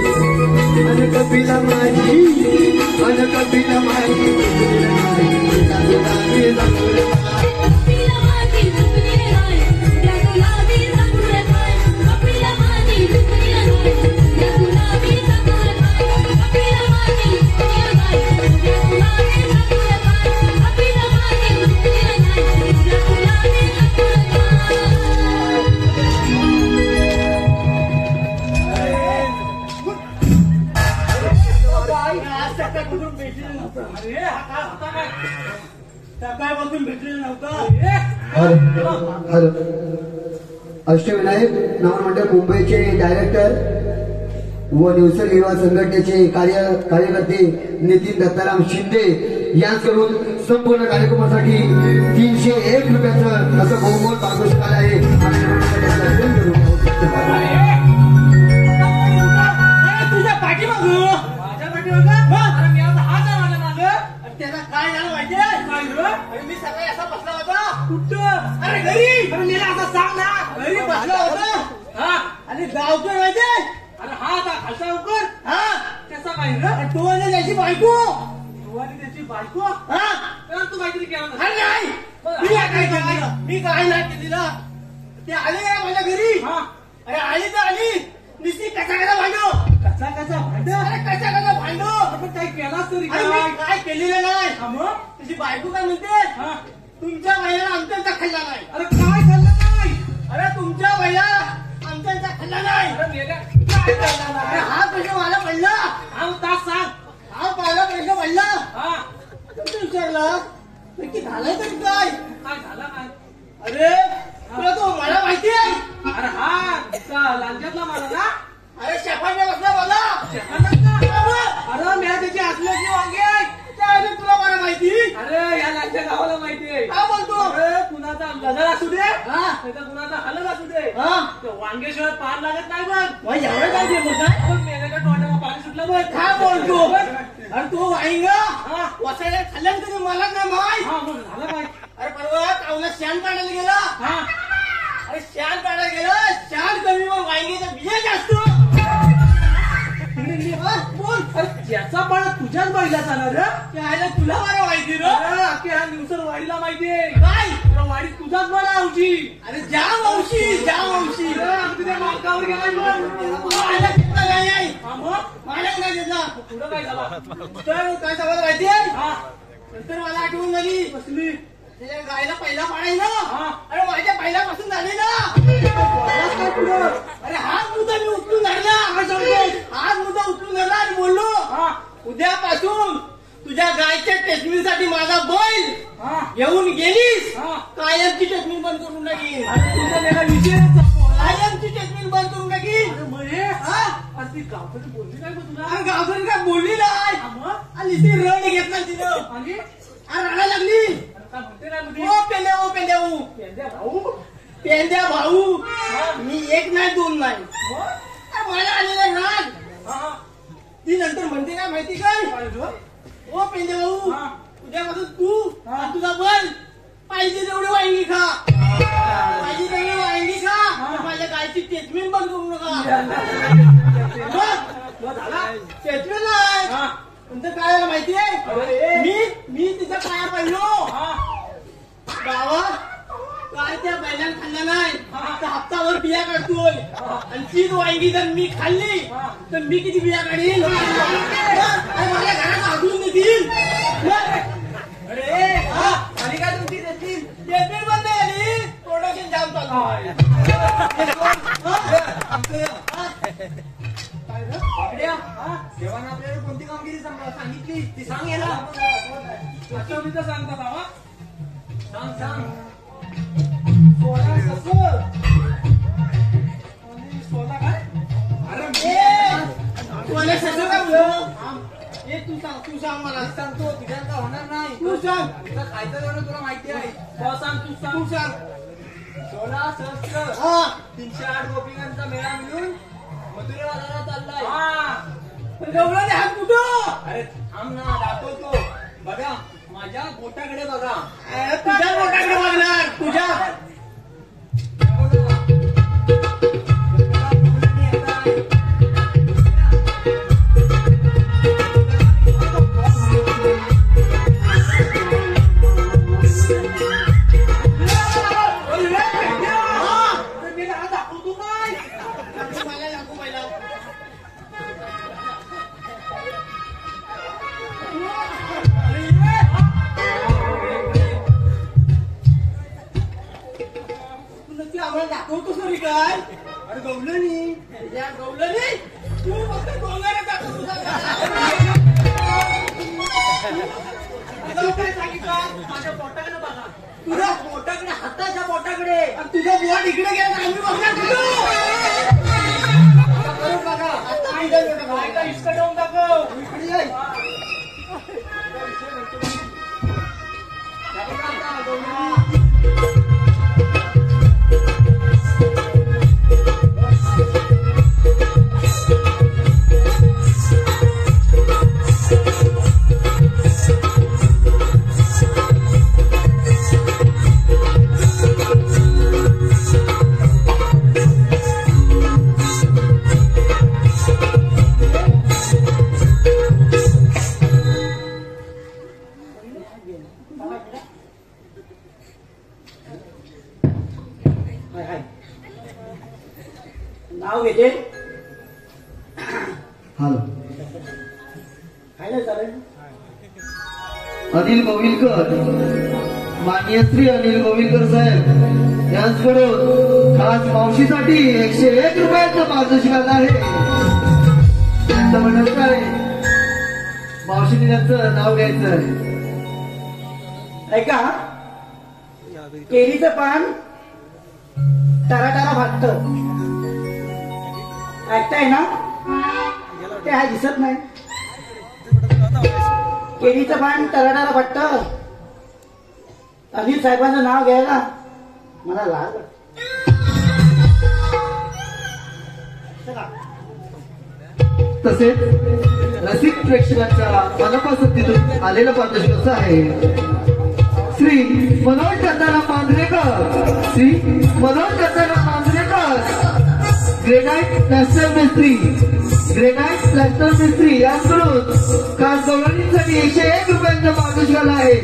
अरे कपिला माझी अरे कपिला माझी तुला मी सांगून अरे हा काय होता काय? सकाळपासून भेटलेलं नव्हतं. हॅलो अष्टविनायक नावमंडळ मुंबईचे डायरेक्टर व निवसर युवा संघटनेचे कार्यकर्ते नितीन दत्ताराम शिंदे यांकडून संपूर्ण कार्यक्रमासाठी 301 रुपयाचं असं बहुमोल पारितोषिक आलं आहे. तुझ्या पाठीमागं माझ्या पाठीवर का? अरे मी आता हात आहे माझ्या मागं. त्याला काय झालं माहितीये काय रे? अरे मी सकाळी असा बसला होता. कुठं? अरे घरी अरे मला असं सांग ना घरी बसला होता हा आणि गावतोय माहितीये अरे हा आता खालचा उकर हा त्याचा काय रे? आणि तो आणि त्याची बायको तो तू आणि त्याची बायको हा? तर तू काहीतरी केलं ना. अरे नाही मी काय केलं? मी काय नाही केलेलं. ते आले का माझ्या घरी? हा अरे आली तर आली निस्ती कसा भांडो. कसा कसा भांड अरे कसा भांडो. आपण काही केलाच तरी अरे काय मी काय केलेलं नाही. हा मग तुझी बायको काय म्हणते? हा तुमच्या महिन्याला आमच्याचा खाल्ला नाही. अरे काय झालं नाही अरे तुमच्या महिन्याला आमच्याचा खाल्ला नाही. अरे मेल्या काय झालं अरे नाही हा प्रश्न मला पडला. हा तास सांग हा पहिला प्रश्न पडला. हा तू विचारलं नक्की झालंय तरी काय? काय झालं काय अरे तुला तो मला माहिती आहे. अरे हा तिचा लांजातला मला ना अरे शेफाने बसला मला. अरे मी त्याची असल्याची वांगे त्यावेळी तुला मला माहिती. अरे या लांजा गावाला माहिती आहे काय बोलतो? अरे कुणाचा गजर असू दे हा त्याचा कुणाचा हलत असू दे हा ते वांगेशिवाय पार लागत नाही बघ मग एवढं काय ते काय? आपण मेल्याच्या तोंडाला पाणी सुटलं बघ काय बोलतो? अरे तो वाईंग हा वसायला खाल्ल्यान कधी मला काय माहित. हा मग झालं काय अरे परवा कावला शान काढायला गेला. हा अरे शान काढायला गेला. शान कमी मग वाईंगीचा बिया जास्त. हा, बोल. अरे ज्याचा पाळा तुझ्याच बैलाचा ना रे त्याला तुला मला माहिती रे. अरे अख्ख्या ह्या दिवसात वाडीला माहितीये काय? अरे वाडी तुझाच बळा आवची अरे जा मावशी जा मावशी. अरे अगदी त्या मार्गावर गेलाय बघ मला घेतला काय नाही. हा मग मला नाही घेतला. पुढं काय झालं तर काय सवाल माहितीये? हा नंतर मला आठवण झाली. कसली त्याच्या गायला पहिला पाडाय ना. हा अरे माझ्या पहिल्यापासून झाले ना. बोललास काय पुढं अरे हाच मुद्दा मी उचलून धरला. हाच मुद्दा उचलून धरला आणि बोललो हा उद्यापासून तुझ्या गायच्या टेस्टमीसाठी माझा बैल हा घेऊन गेलीस हा कायमची टेस्टमी बंद करून टाकीन. अरे तुझा मेला विजय कायमची टेस्टमी बंद करून टाकीन. अरे मग हे हा? अरे ती गावकरी बोलली काय बघ तुला अरे गावकरी काय बोलली नाही. हा मग आणि ती रड घेतला तिनं. आणि अरे रडायला लागली. अरे काय म्हणते काय म्हणते ओ पेंद्या ओ पेंद्या ओ पेंद्या भाऊ पेंद्या भाऊ मी एक नाही दोन नाही. मग अरे मला आलेला राग. हा ती नंतर म्हणते काय माहिती काय? काय झालं? ओ पेंद्या भाऊ हा. उद्यापासून तू आणि तुझा बैल पाहिजे तेवढी वांगी खा. पाहिजे तेवढी वांगी खा. माझ्या गायची टेचमेंट बंद करू नका. मग झाला टेचमेंट नाही. हा नंतर काय झालं माहितीये? अरे. मी तिचा पाया पडलो. हा गावात काय त्या बैलांना खाल्ला नाही. आता हप्तावर बिया काढतोय. आणि तीच वांगी जर मी खाल्ली तर मी किती बिया काढीन? आणि माझ्या घरात आढळून देतील. अरे हा आणि काय तुमची त्याची टेचमेंट बंद झाली. प्रोडक्शन जाम चालू. देवानं आपल्याला कोणती कामगिरी सांगितली ती सांग याला. आता मी तर सांगतात हा सांग सांग. 16 कसं आणि 16 काय मला सगळं काय बोललं? हे तू सांग मला. सांगतो तुझ्या का होणार नाही. तू सांग. तुला खायचं तेवढं तुला माहिती आहे. तो सांग तू सांग तू सांग. 16 सहस्त्र हा 308 गोपिकांचा मेळा मिळून मथुरे बाजारात चाललाय. हा गवळा दे हात कुठं? अरे थांब ना दाखवतो. बघा माझ्या बोटाकडे बघा. तुझ्या बोटाकडे बघणार. तुझ्या दाखवतो काय मला दाखव पहिला. तू नक्की आम्हाला दाखवतोस तरी काय? अरे गवलं नाही. या गवलं नाही. तू फक्त डोंगरात दाखव तुझा. तुला काय सांगितलं? माझ्या पोटाकडे बघा तुझ्या बोटाकडे हाताच्या बोटाकडे. आणि तुझा बोट इकडे गेला तर आम्ही बघणार कुठं? बरोबर बघा. आता मी काय बोटाकडे? काय काय इस्का देऊन दाखव इकडे ये. नाव घेते. हॅलो, काय नाही चालेल. अनिल गोविलकर, माननीय श्री अनिल गोविलकर साहेब यांच्याकडून खास मावशीसाठी 101 रुपयाचं पारितोषिक आहे. त्यांचं म्हणणं काय, मावशीने त्यांचं नाव घ्यायचं. ऐका, केळीचं पान टराटारा भागत. ऐकताय ना? ते हा दिसत नाही. केळीचं पान टराटारा भागत. अनिल साहेबांचं नाव घ्यायला मला लाज वाटते. चला. तसेच रसिक प्रेक्षकांच्या मनपसंतीतून आलेलं पारितोषिक आहे. श्री मनोज चंदाराम मांजरेकर, श्री मनोज चंदाराम मांजरेकर, ग्रेनाइट प्लॅस्टर मिस्त्री, ग्रेनाइट प्लॅस्टर मिस्त्री यांकडून खास गवळणीसाठी 101 रुपयांचं पारितोषिक आहे.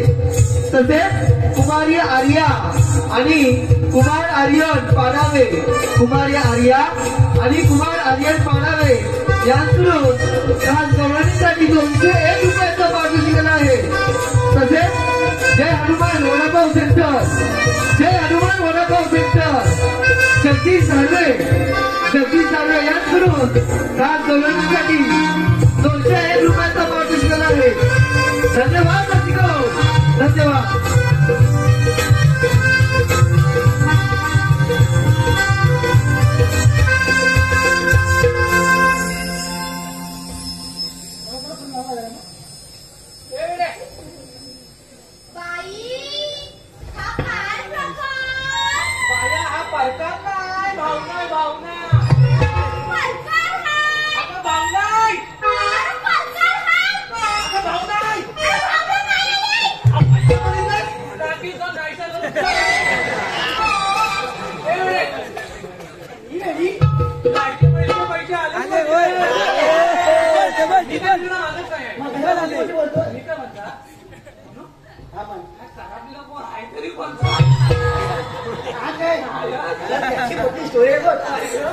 तसेच कुमारी आर्या आणि कुमार आर्यन पाडावे, कुमारी आर्या आणि कुमार आर्यन पाडावे यांकडून खास गवळणीसाठी 201 रुपयांचं पारितोषिक आहे. तसेच जय हनुमान वडापाव सेंटर, जय हनुमान वडापाव सेंटर, जगदीश साळवे यांकडून खास गवळणीसाठी 201 रुपयांचा पारितोषिक आहे. धन्यवाद रसिको, धन्यवाद.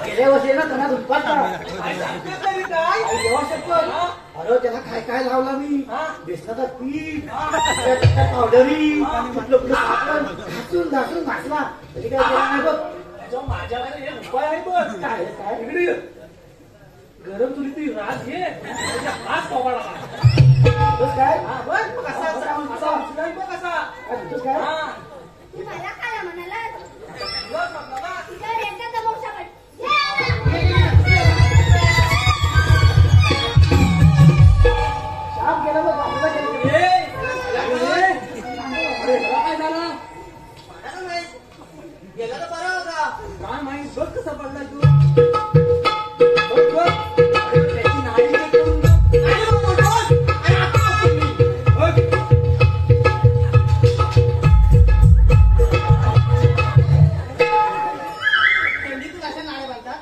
गेल्या वर्षी ना त्यांना अरे त्याला काय काय लावला मी, बेसनाचा पीठ, पावडरी, घासून घासून घासला तरी काय केला नाही बघ. माझ्याकडे एक उपाय आहे बघ. काय काय इकडे गरम चुलीची रात घे, हात पवाडा काय बघ कसा उचलाय बघ कसा काय मला काय म्हणाला बाबा तुझ्या रेंचा तमाशा कर. शाप गेला बघ, आपल्याला गेलं. काय झालं? गेला तर बरा होता. काय माहित बघ कसा पडला तू. बघ बघ त्याची नाडी चेक करून बघ. नाडी बघ बघ. आणि आता बघ. थंडीतून अशा नाड्या बांधतात.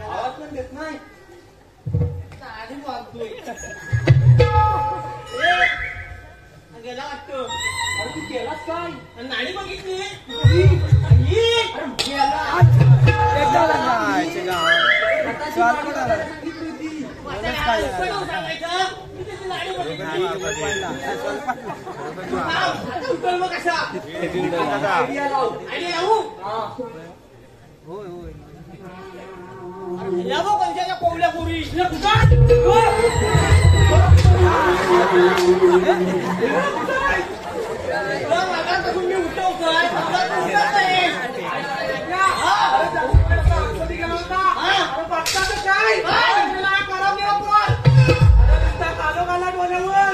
आवाज पण देत नाही. नाडी बांधतोय. गेला वाटतो. अरे तू केलास काय? नाडी बघितली. कोवल्या पोरी मी उठवतोय काय कालो काला डोल्यावर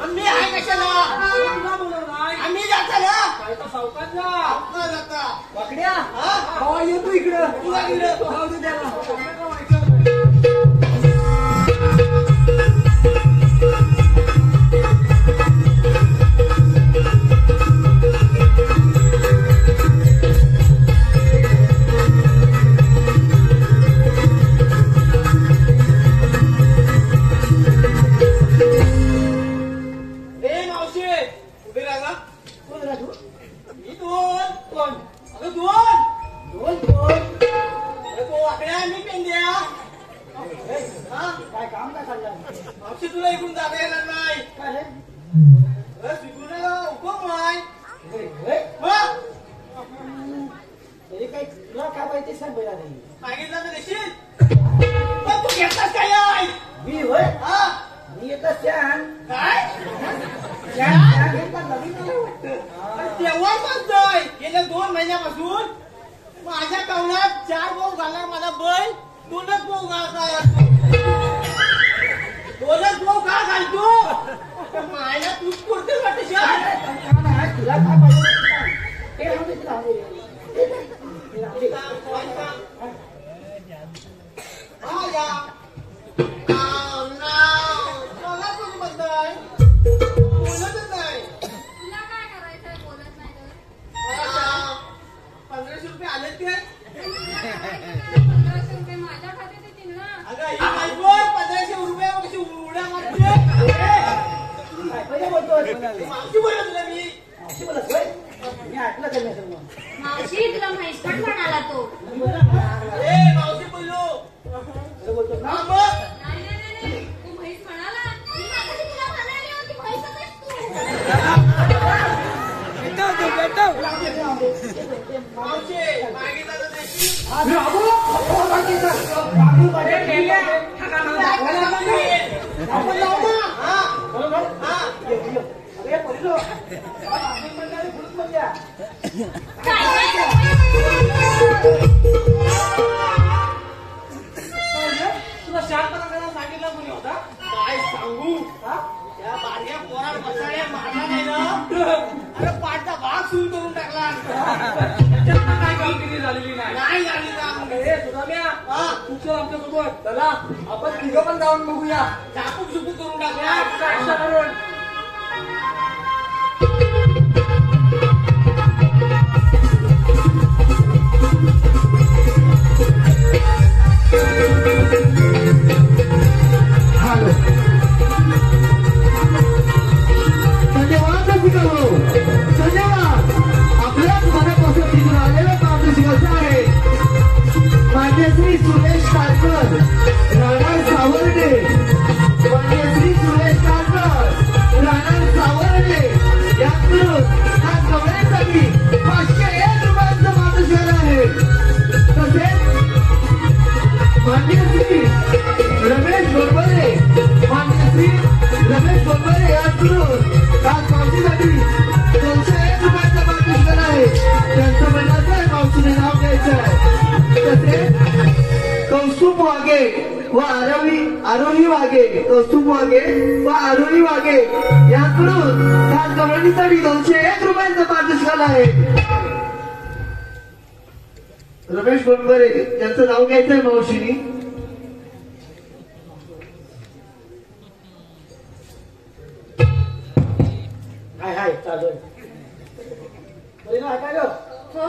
आम्ही आहे कशाला आम्ही जाता ना काय तर सावकाश जाता वाकड्या ये तू इकडं तू इकडं द्यायला नाही. मागितलं तर देशील पण तू घेतलास काय आहे? मी होय हा? मी येतात छान काय छान घेतला नवीन मला वाटतं. तेव्हा म्हणतोय गेल्या 2 महिन्यापासून माझ्या कवलात 4 भाऊ घालणार माझा बैल 2च भाऊ घालतो. 2च भाऊ का घालतो मायला तूच करते वाटत तुला काय पाहिजे ते राहू दे, राहू दे. ते राहू दे. तुला काय करायचंय बोलत नाही तर? 1500 रुपये आले ते 1500 रुपये माझ्या खात्यात येतील ना. अगं ही बायको 1500 रुपये कशी उड्या मारते काय पहिले बोलतोय मावशी बोलत तुला मी अशी बोलत होय मी ऐकलं त्यांनी सर्व. मावशी तुला म्हैसपट म्हणाला तो. ए मावशी बोललो खरं बोलतोस ना? हा मग नाही नाही नाही नाही. तू म्हैस म्हणाला. मी मागाशी तुला म्हणाली होती म्हैसच आहेस तू. राहू दे, राहू दे. ते मावशी मागितलं तर देशील हा, राहू. हो, बाकी सर. राहू, बाकी. आपण लावू ना. हा बरोबर? हा ये, ये. अरे, पोलिसो. आपण म्हणल्यावर पोलीस म्हणल्या. तुला शांतपणा करायला सांगितलं कोणी होता काय सांगू हा? त्या बारक्या पोरात बसाड्या मारला नाही ना अरे पाठचा भाग सुरू करून टाकला त्याच्यात काय कामगिरी झालेली नाही झाली काम ए, सुदाम्या. हा तू चल आमच्यासोबत. चला, आपण तिघं पण जाऊन बघूया. झापूक झुपूक करून या, टाकला रक्षा करून. हॅलो धन्यवाद रसिकांनो, धन्यवाद. आपल्याच मनापासून तिथून आलेलं माणूस कसं आहे मान्य श्री सुरेश काळकर राणा सावर्डे. मान्य श्री सुरेश काळकर राणा सावर्डे यांकडून हा गवळ्यासाठी 501 रुपयांचा माणूस झाला आहे. तसेच मान्य श्री रमेश गोरबरे मान्य श्री रमेश गोरबरे यांकडून आज मावशीसाठी 201 रुपयांचा माणूस झाला आहे. त्यांचं म्हणण्याचं आहे मावशीने नाव घ्यायचं आहे. तसेच कौस्तुभ वाघे व आरोही वाघे, कौस्तुभ वाघे व आरोही वाघे यांकडून आज गवळणीसाठी 201 रुपयांचा माणूस झाला आहे. रमेश गोरबरे यांचं नाव घ्यायचं आहे मावशीनी. हाय चालू आहे. पोलिसो, ऐका गं.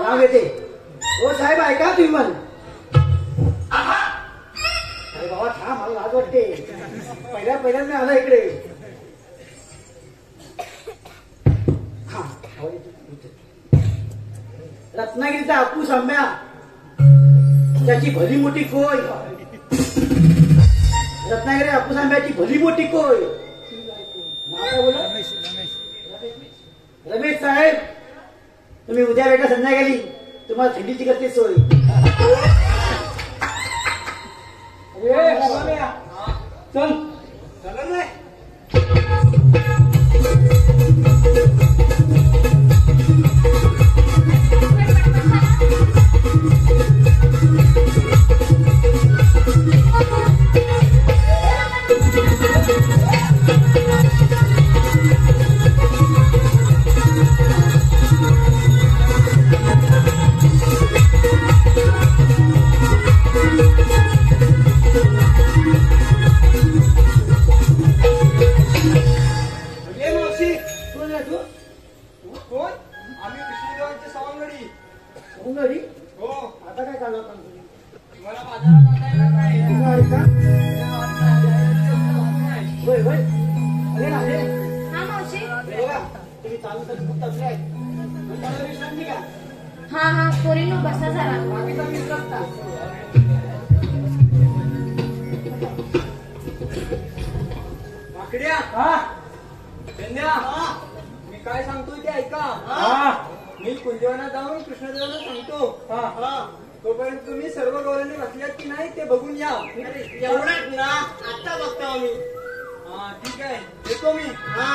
नाव घेते. हो साहेब, ऐका तुम्ही पण. अरे बाबा थांब, मला लाज वाटते. पहिल्यांदा आला इकडे. हा, आवाज येतो. रत्नागिरीचा हापूस आंब्या त्याची भली मोठी कोय. रत्नागिरी हापूस आंब्याची भली मोठी कोय. नाव काय बोला? रमेश साहेब, तुम्ही उद्या भेटा संध्याकाळी. तुम्हाला थंडीची करते सोय. चल चला नाही कोण आम्ही कृष्णदेवांचे सवंगडी. उंगडी हो आता काय चालू आपण तुम्ही? मला बाजारात जाता येणार नाही उंगडी का? होय होय. अरे ना अरे. हा मावशी. हे बघा, तुम्ही चालू तर खूप तसले आहेत. तुम्हाला विश्रांती का? हा हा पोरीनो बसा जरा. बाकीचा विश्रांत का? माकड्या हा? धन्या मी काय सांगतोय ते ऐका मी कुंजवनात जाऊन कृष्णदेवाला सांगतो तोपर्यंत तुम्ही सर्व गौरांनी बसल्यात की नाही ते बघून या. एवढाच ना, आता बघतो आम्ही. हा ठीक आहे, येतो मी. हा.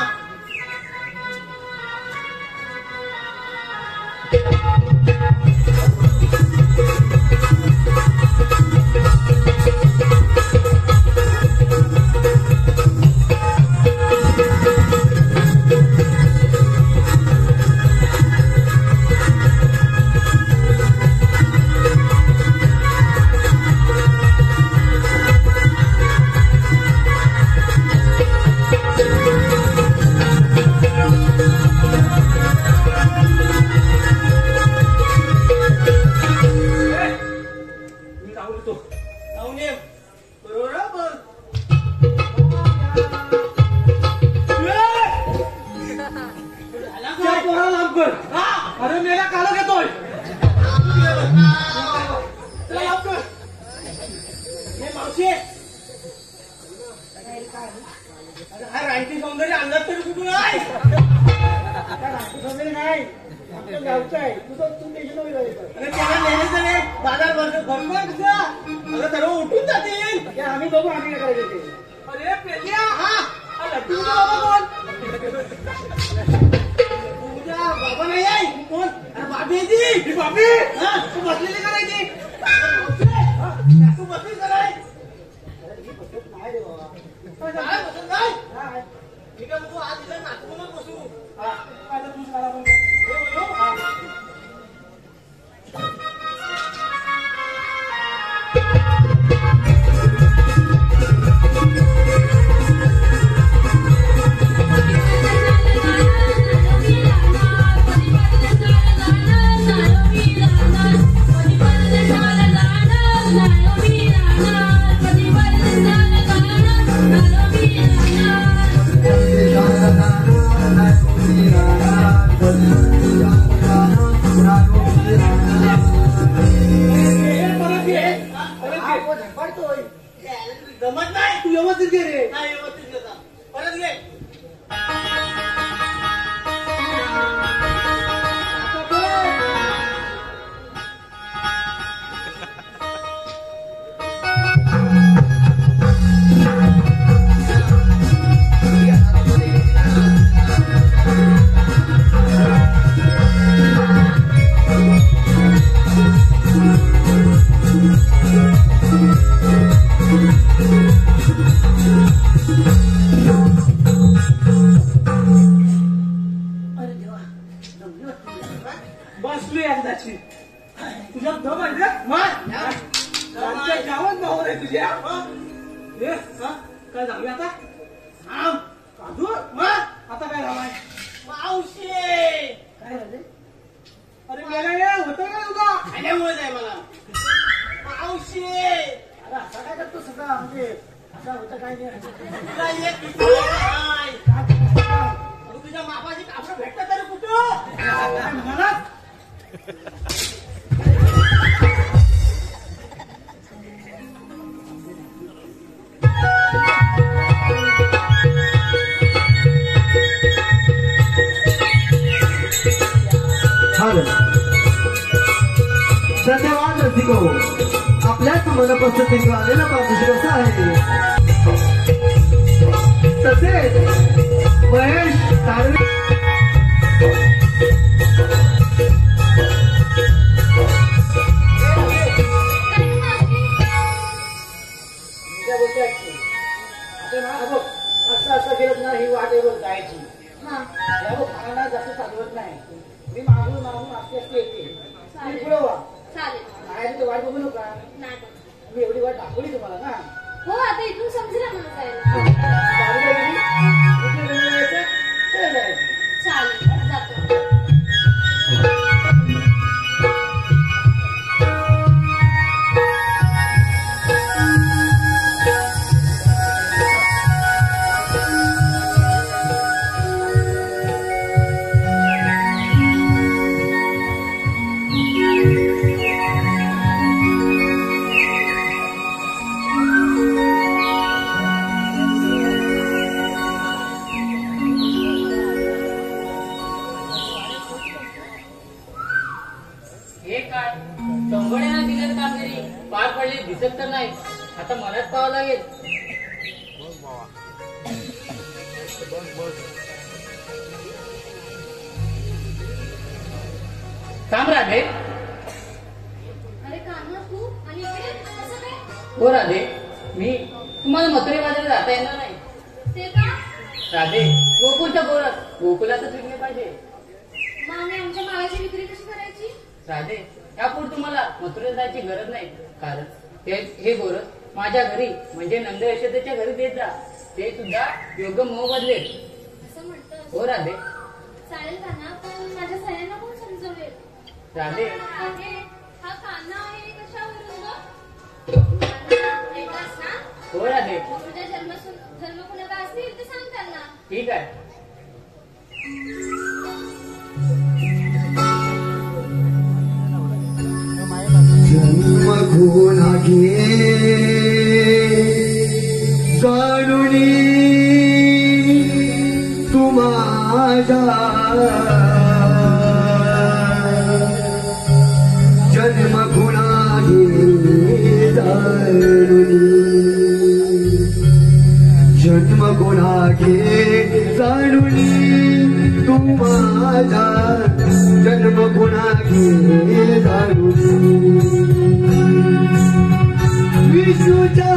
अरे मेला काला घेतोय. मावशी, हा रानटी सौंदर्य अंदाज तरी कुठून आहे? नाही आपलं गावचं आहे तुझं तू टेन्शन नको घेऊ. अरे त्याला नेहमीच नाही बाजार भरपूर कसं अगं सर्व उठून जातील. ते आम्ही बघू आम्ही काय करायचं ते. अरे पेल्या, हा लट्टूचा बाबा कोण? तुझ्या बाबा नाही आहे कोण? अरे बाबी आहे ती. बाबी, हा तू बसलेली करायची. तू बसली कराय नाही रे बाबा. काय बसत नाही. नाही. ठीक आहे, तू आज इथं नाचूनच बसू. हा, आता तूच मला पण हे बोलो. जमत नाही. तू व्यवस्थित घे रे. नाही व्यवस्थित घेता. परत घे. अरे देवा जमली वाटतं. बसली एकदाची. तुझ्या दम आहे रे. काय गावात भाऊ आहे तुझ्या. ए, काय झालं आता? थांब. काजू आता काय झालाय? मावशी काय झालं. अरे मेला ये होतं काय तुझा? खाण्यामुळे आहे मला. मावशी अरे असा काय करतो सगळा म्हणजे असा होतं काय नाही. तुला एक विचार नाही. अगं तुझ्या मापाची कापडं भेटतात तरी कुठं? काय म्हणाला? धन्यवाद रसिको. आपल्याच मनपसंतीने आलेला माणूस कसा आहे. तसेच महेश तारवे काय बोलते ऐकते. आता ना बघ असं असं केलं ना ही वाट आहे बघ जायची. या बघ खाना जास्त चालवत नाही. मी मागून मागून असते असते येते. तुम्ही पुढे व्हा. चालेल. नाही तर वाट बघू नका. नाही मी एवढी वाट दाखवली तुम्हाला ना. हो आता इथून समजेल मला जायला. चालू गेली इथे बनवून यायचं चला जायचं. चालेल जातो. पार पडली दिसत तर नाही. आता मलाच पाहावं लागेल. थांब राधे. अरे कान्हा तू आणि इकडे कसं काय? हो राधे, मी तुम्हाला मथुरे बाजारात जाता येणार नाही. ते का? राधे, गोकुळच्या गोरात गोकुळातच विकले पाहिजे. मग आम्ही आमच्या मालाची विक्री कशी करायची? राधे, यापुढे तुम्हाला मथुरेत जायची गरज नाही. कारण हे गोरस माझ्या घरी म्हणजे नंद यशोदेच्या घरी देत जा. ते सुद्धा योग्य मोबदलेत. असं म्हणतोस? हो राधे. चालेल कान्हा, पण माझ्या सयांना कोण समजवेल? राधे, अरे, हा कान्हा आहे कशावरून ग? कान्हा, ऐकलास ना? हो राधे. तुझ्या जन्म कुणाला असतील ते सांग त्यांना. ठीक आहे. जन्म घे जाणुनी तू माझा जन्म घे जाणुनी जन्म घे जाणुनी तू माझा जन्म घे जाणुनी विष्णूच्या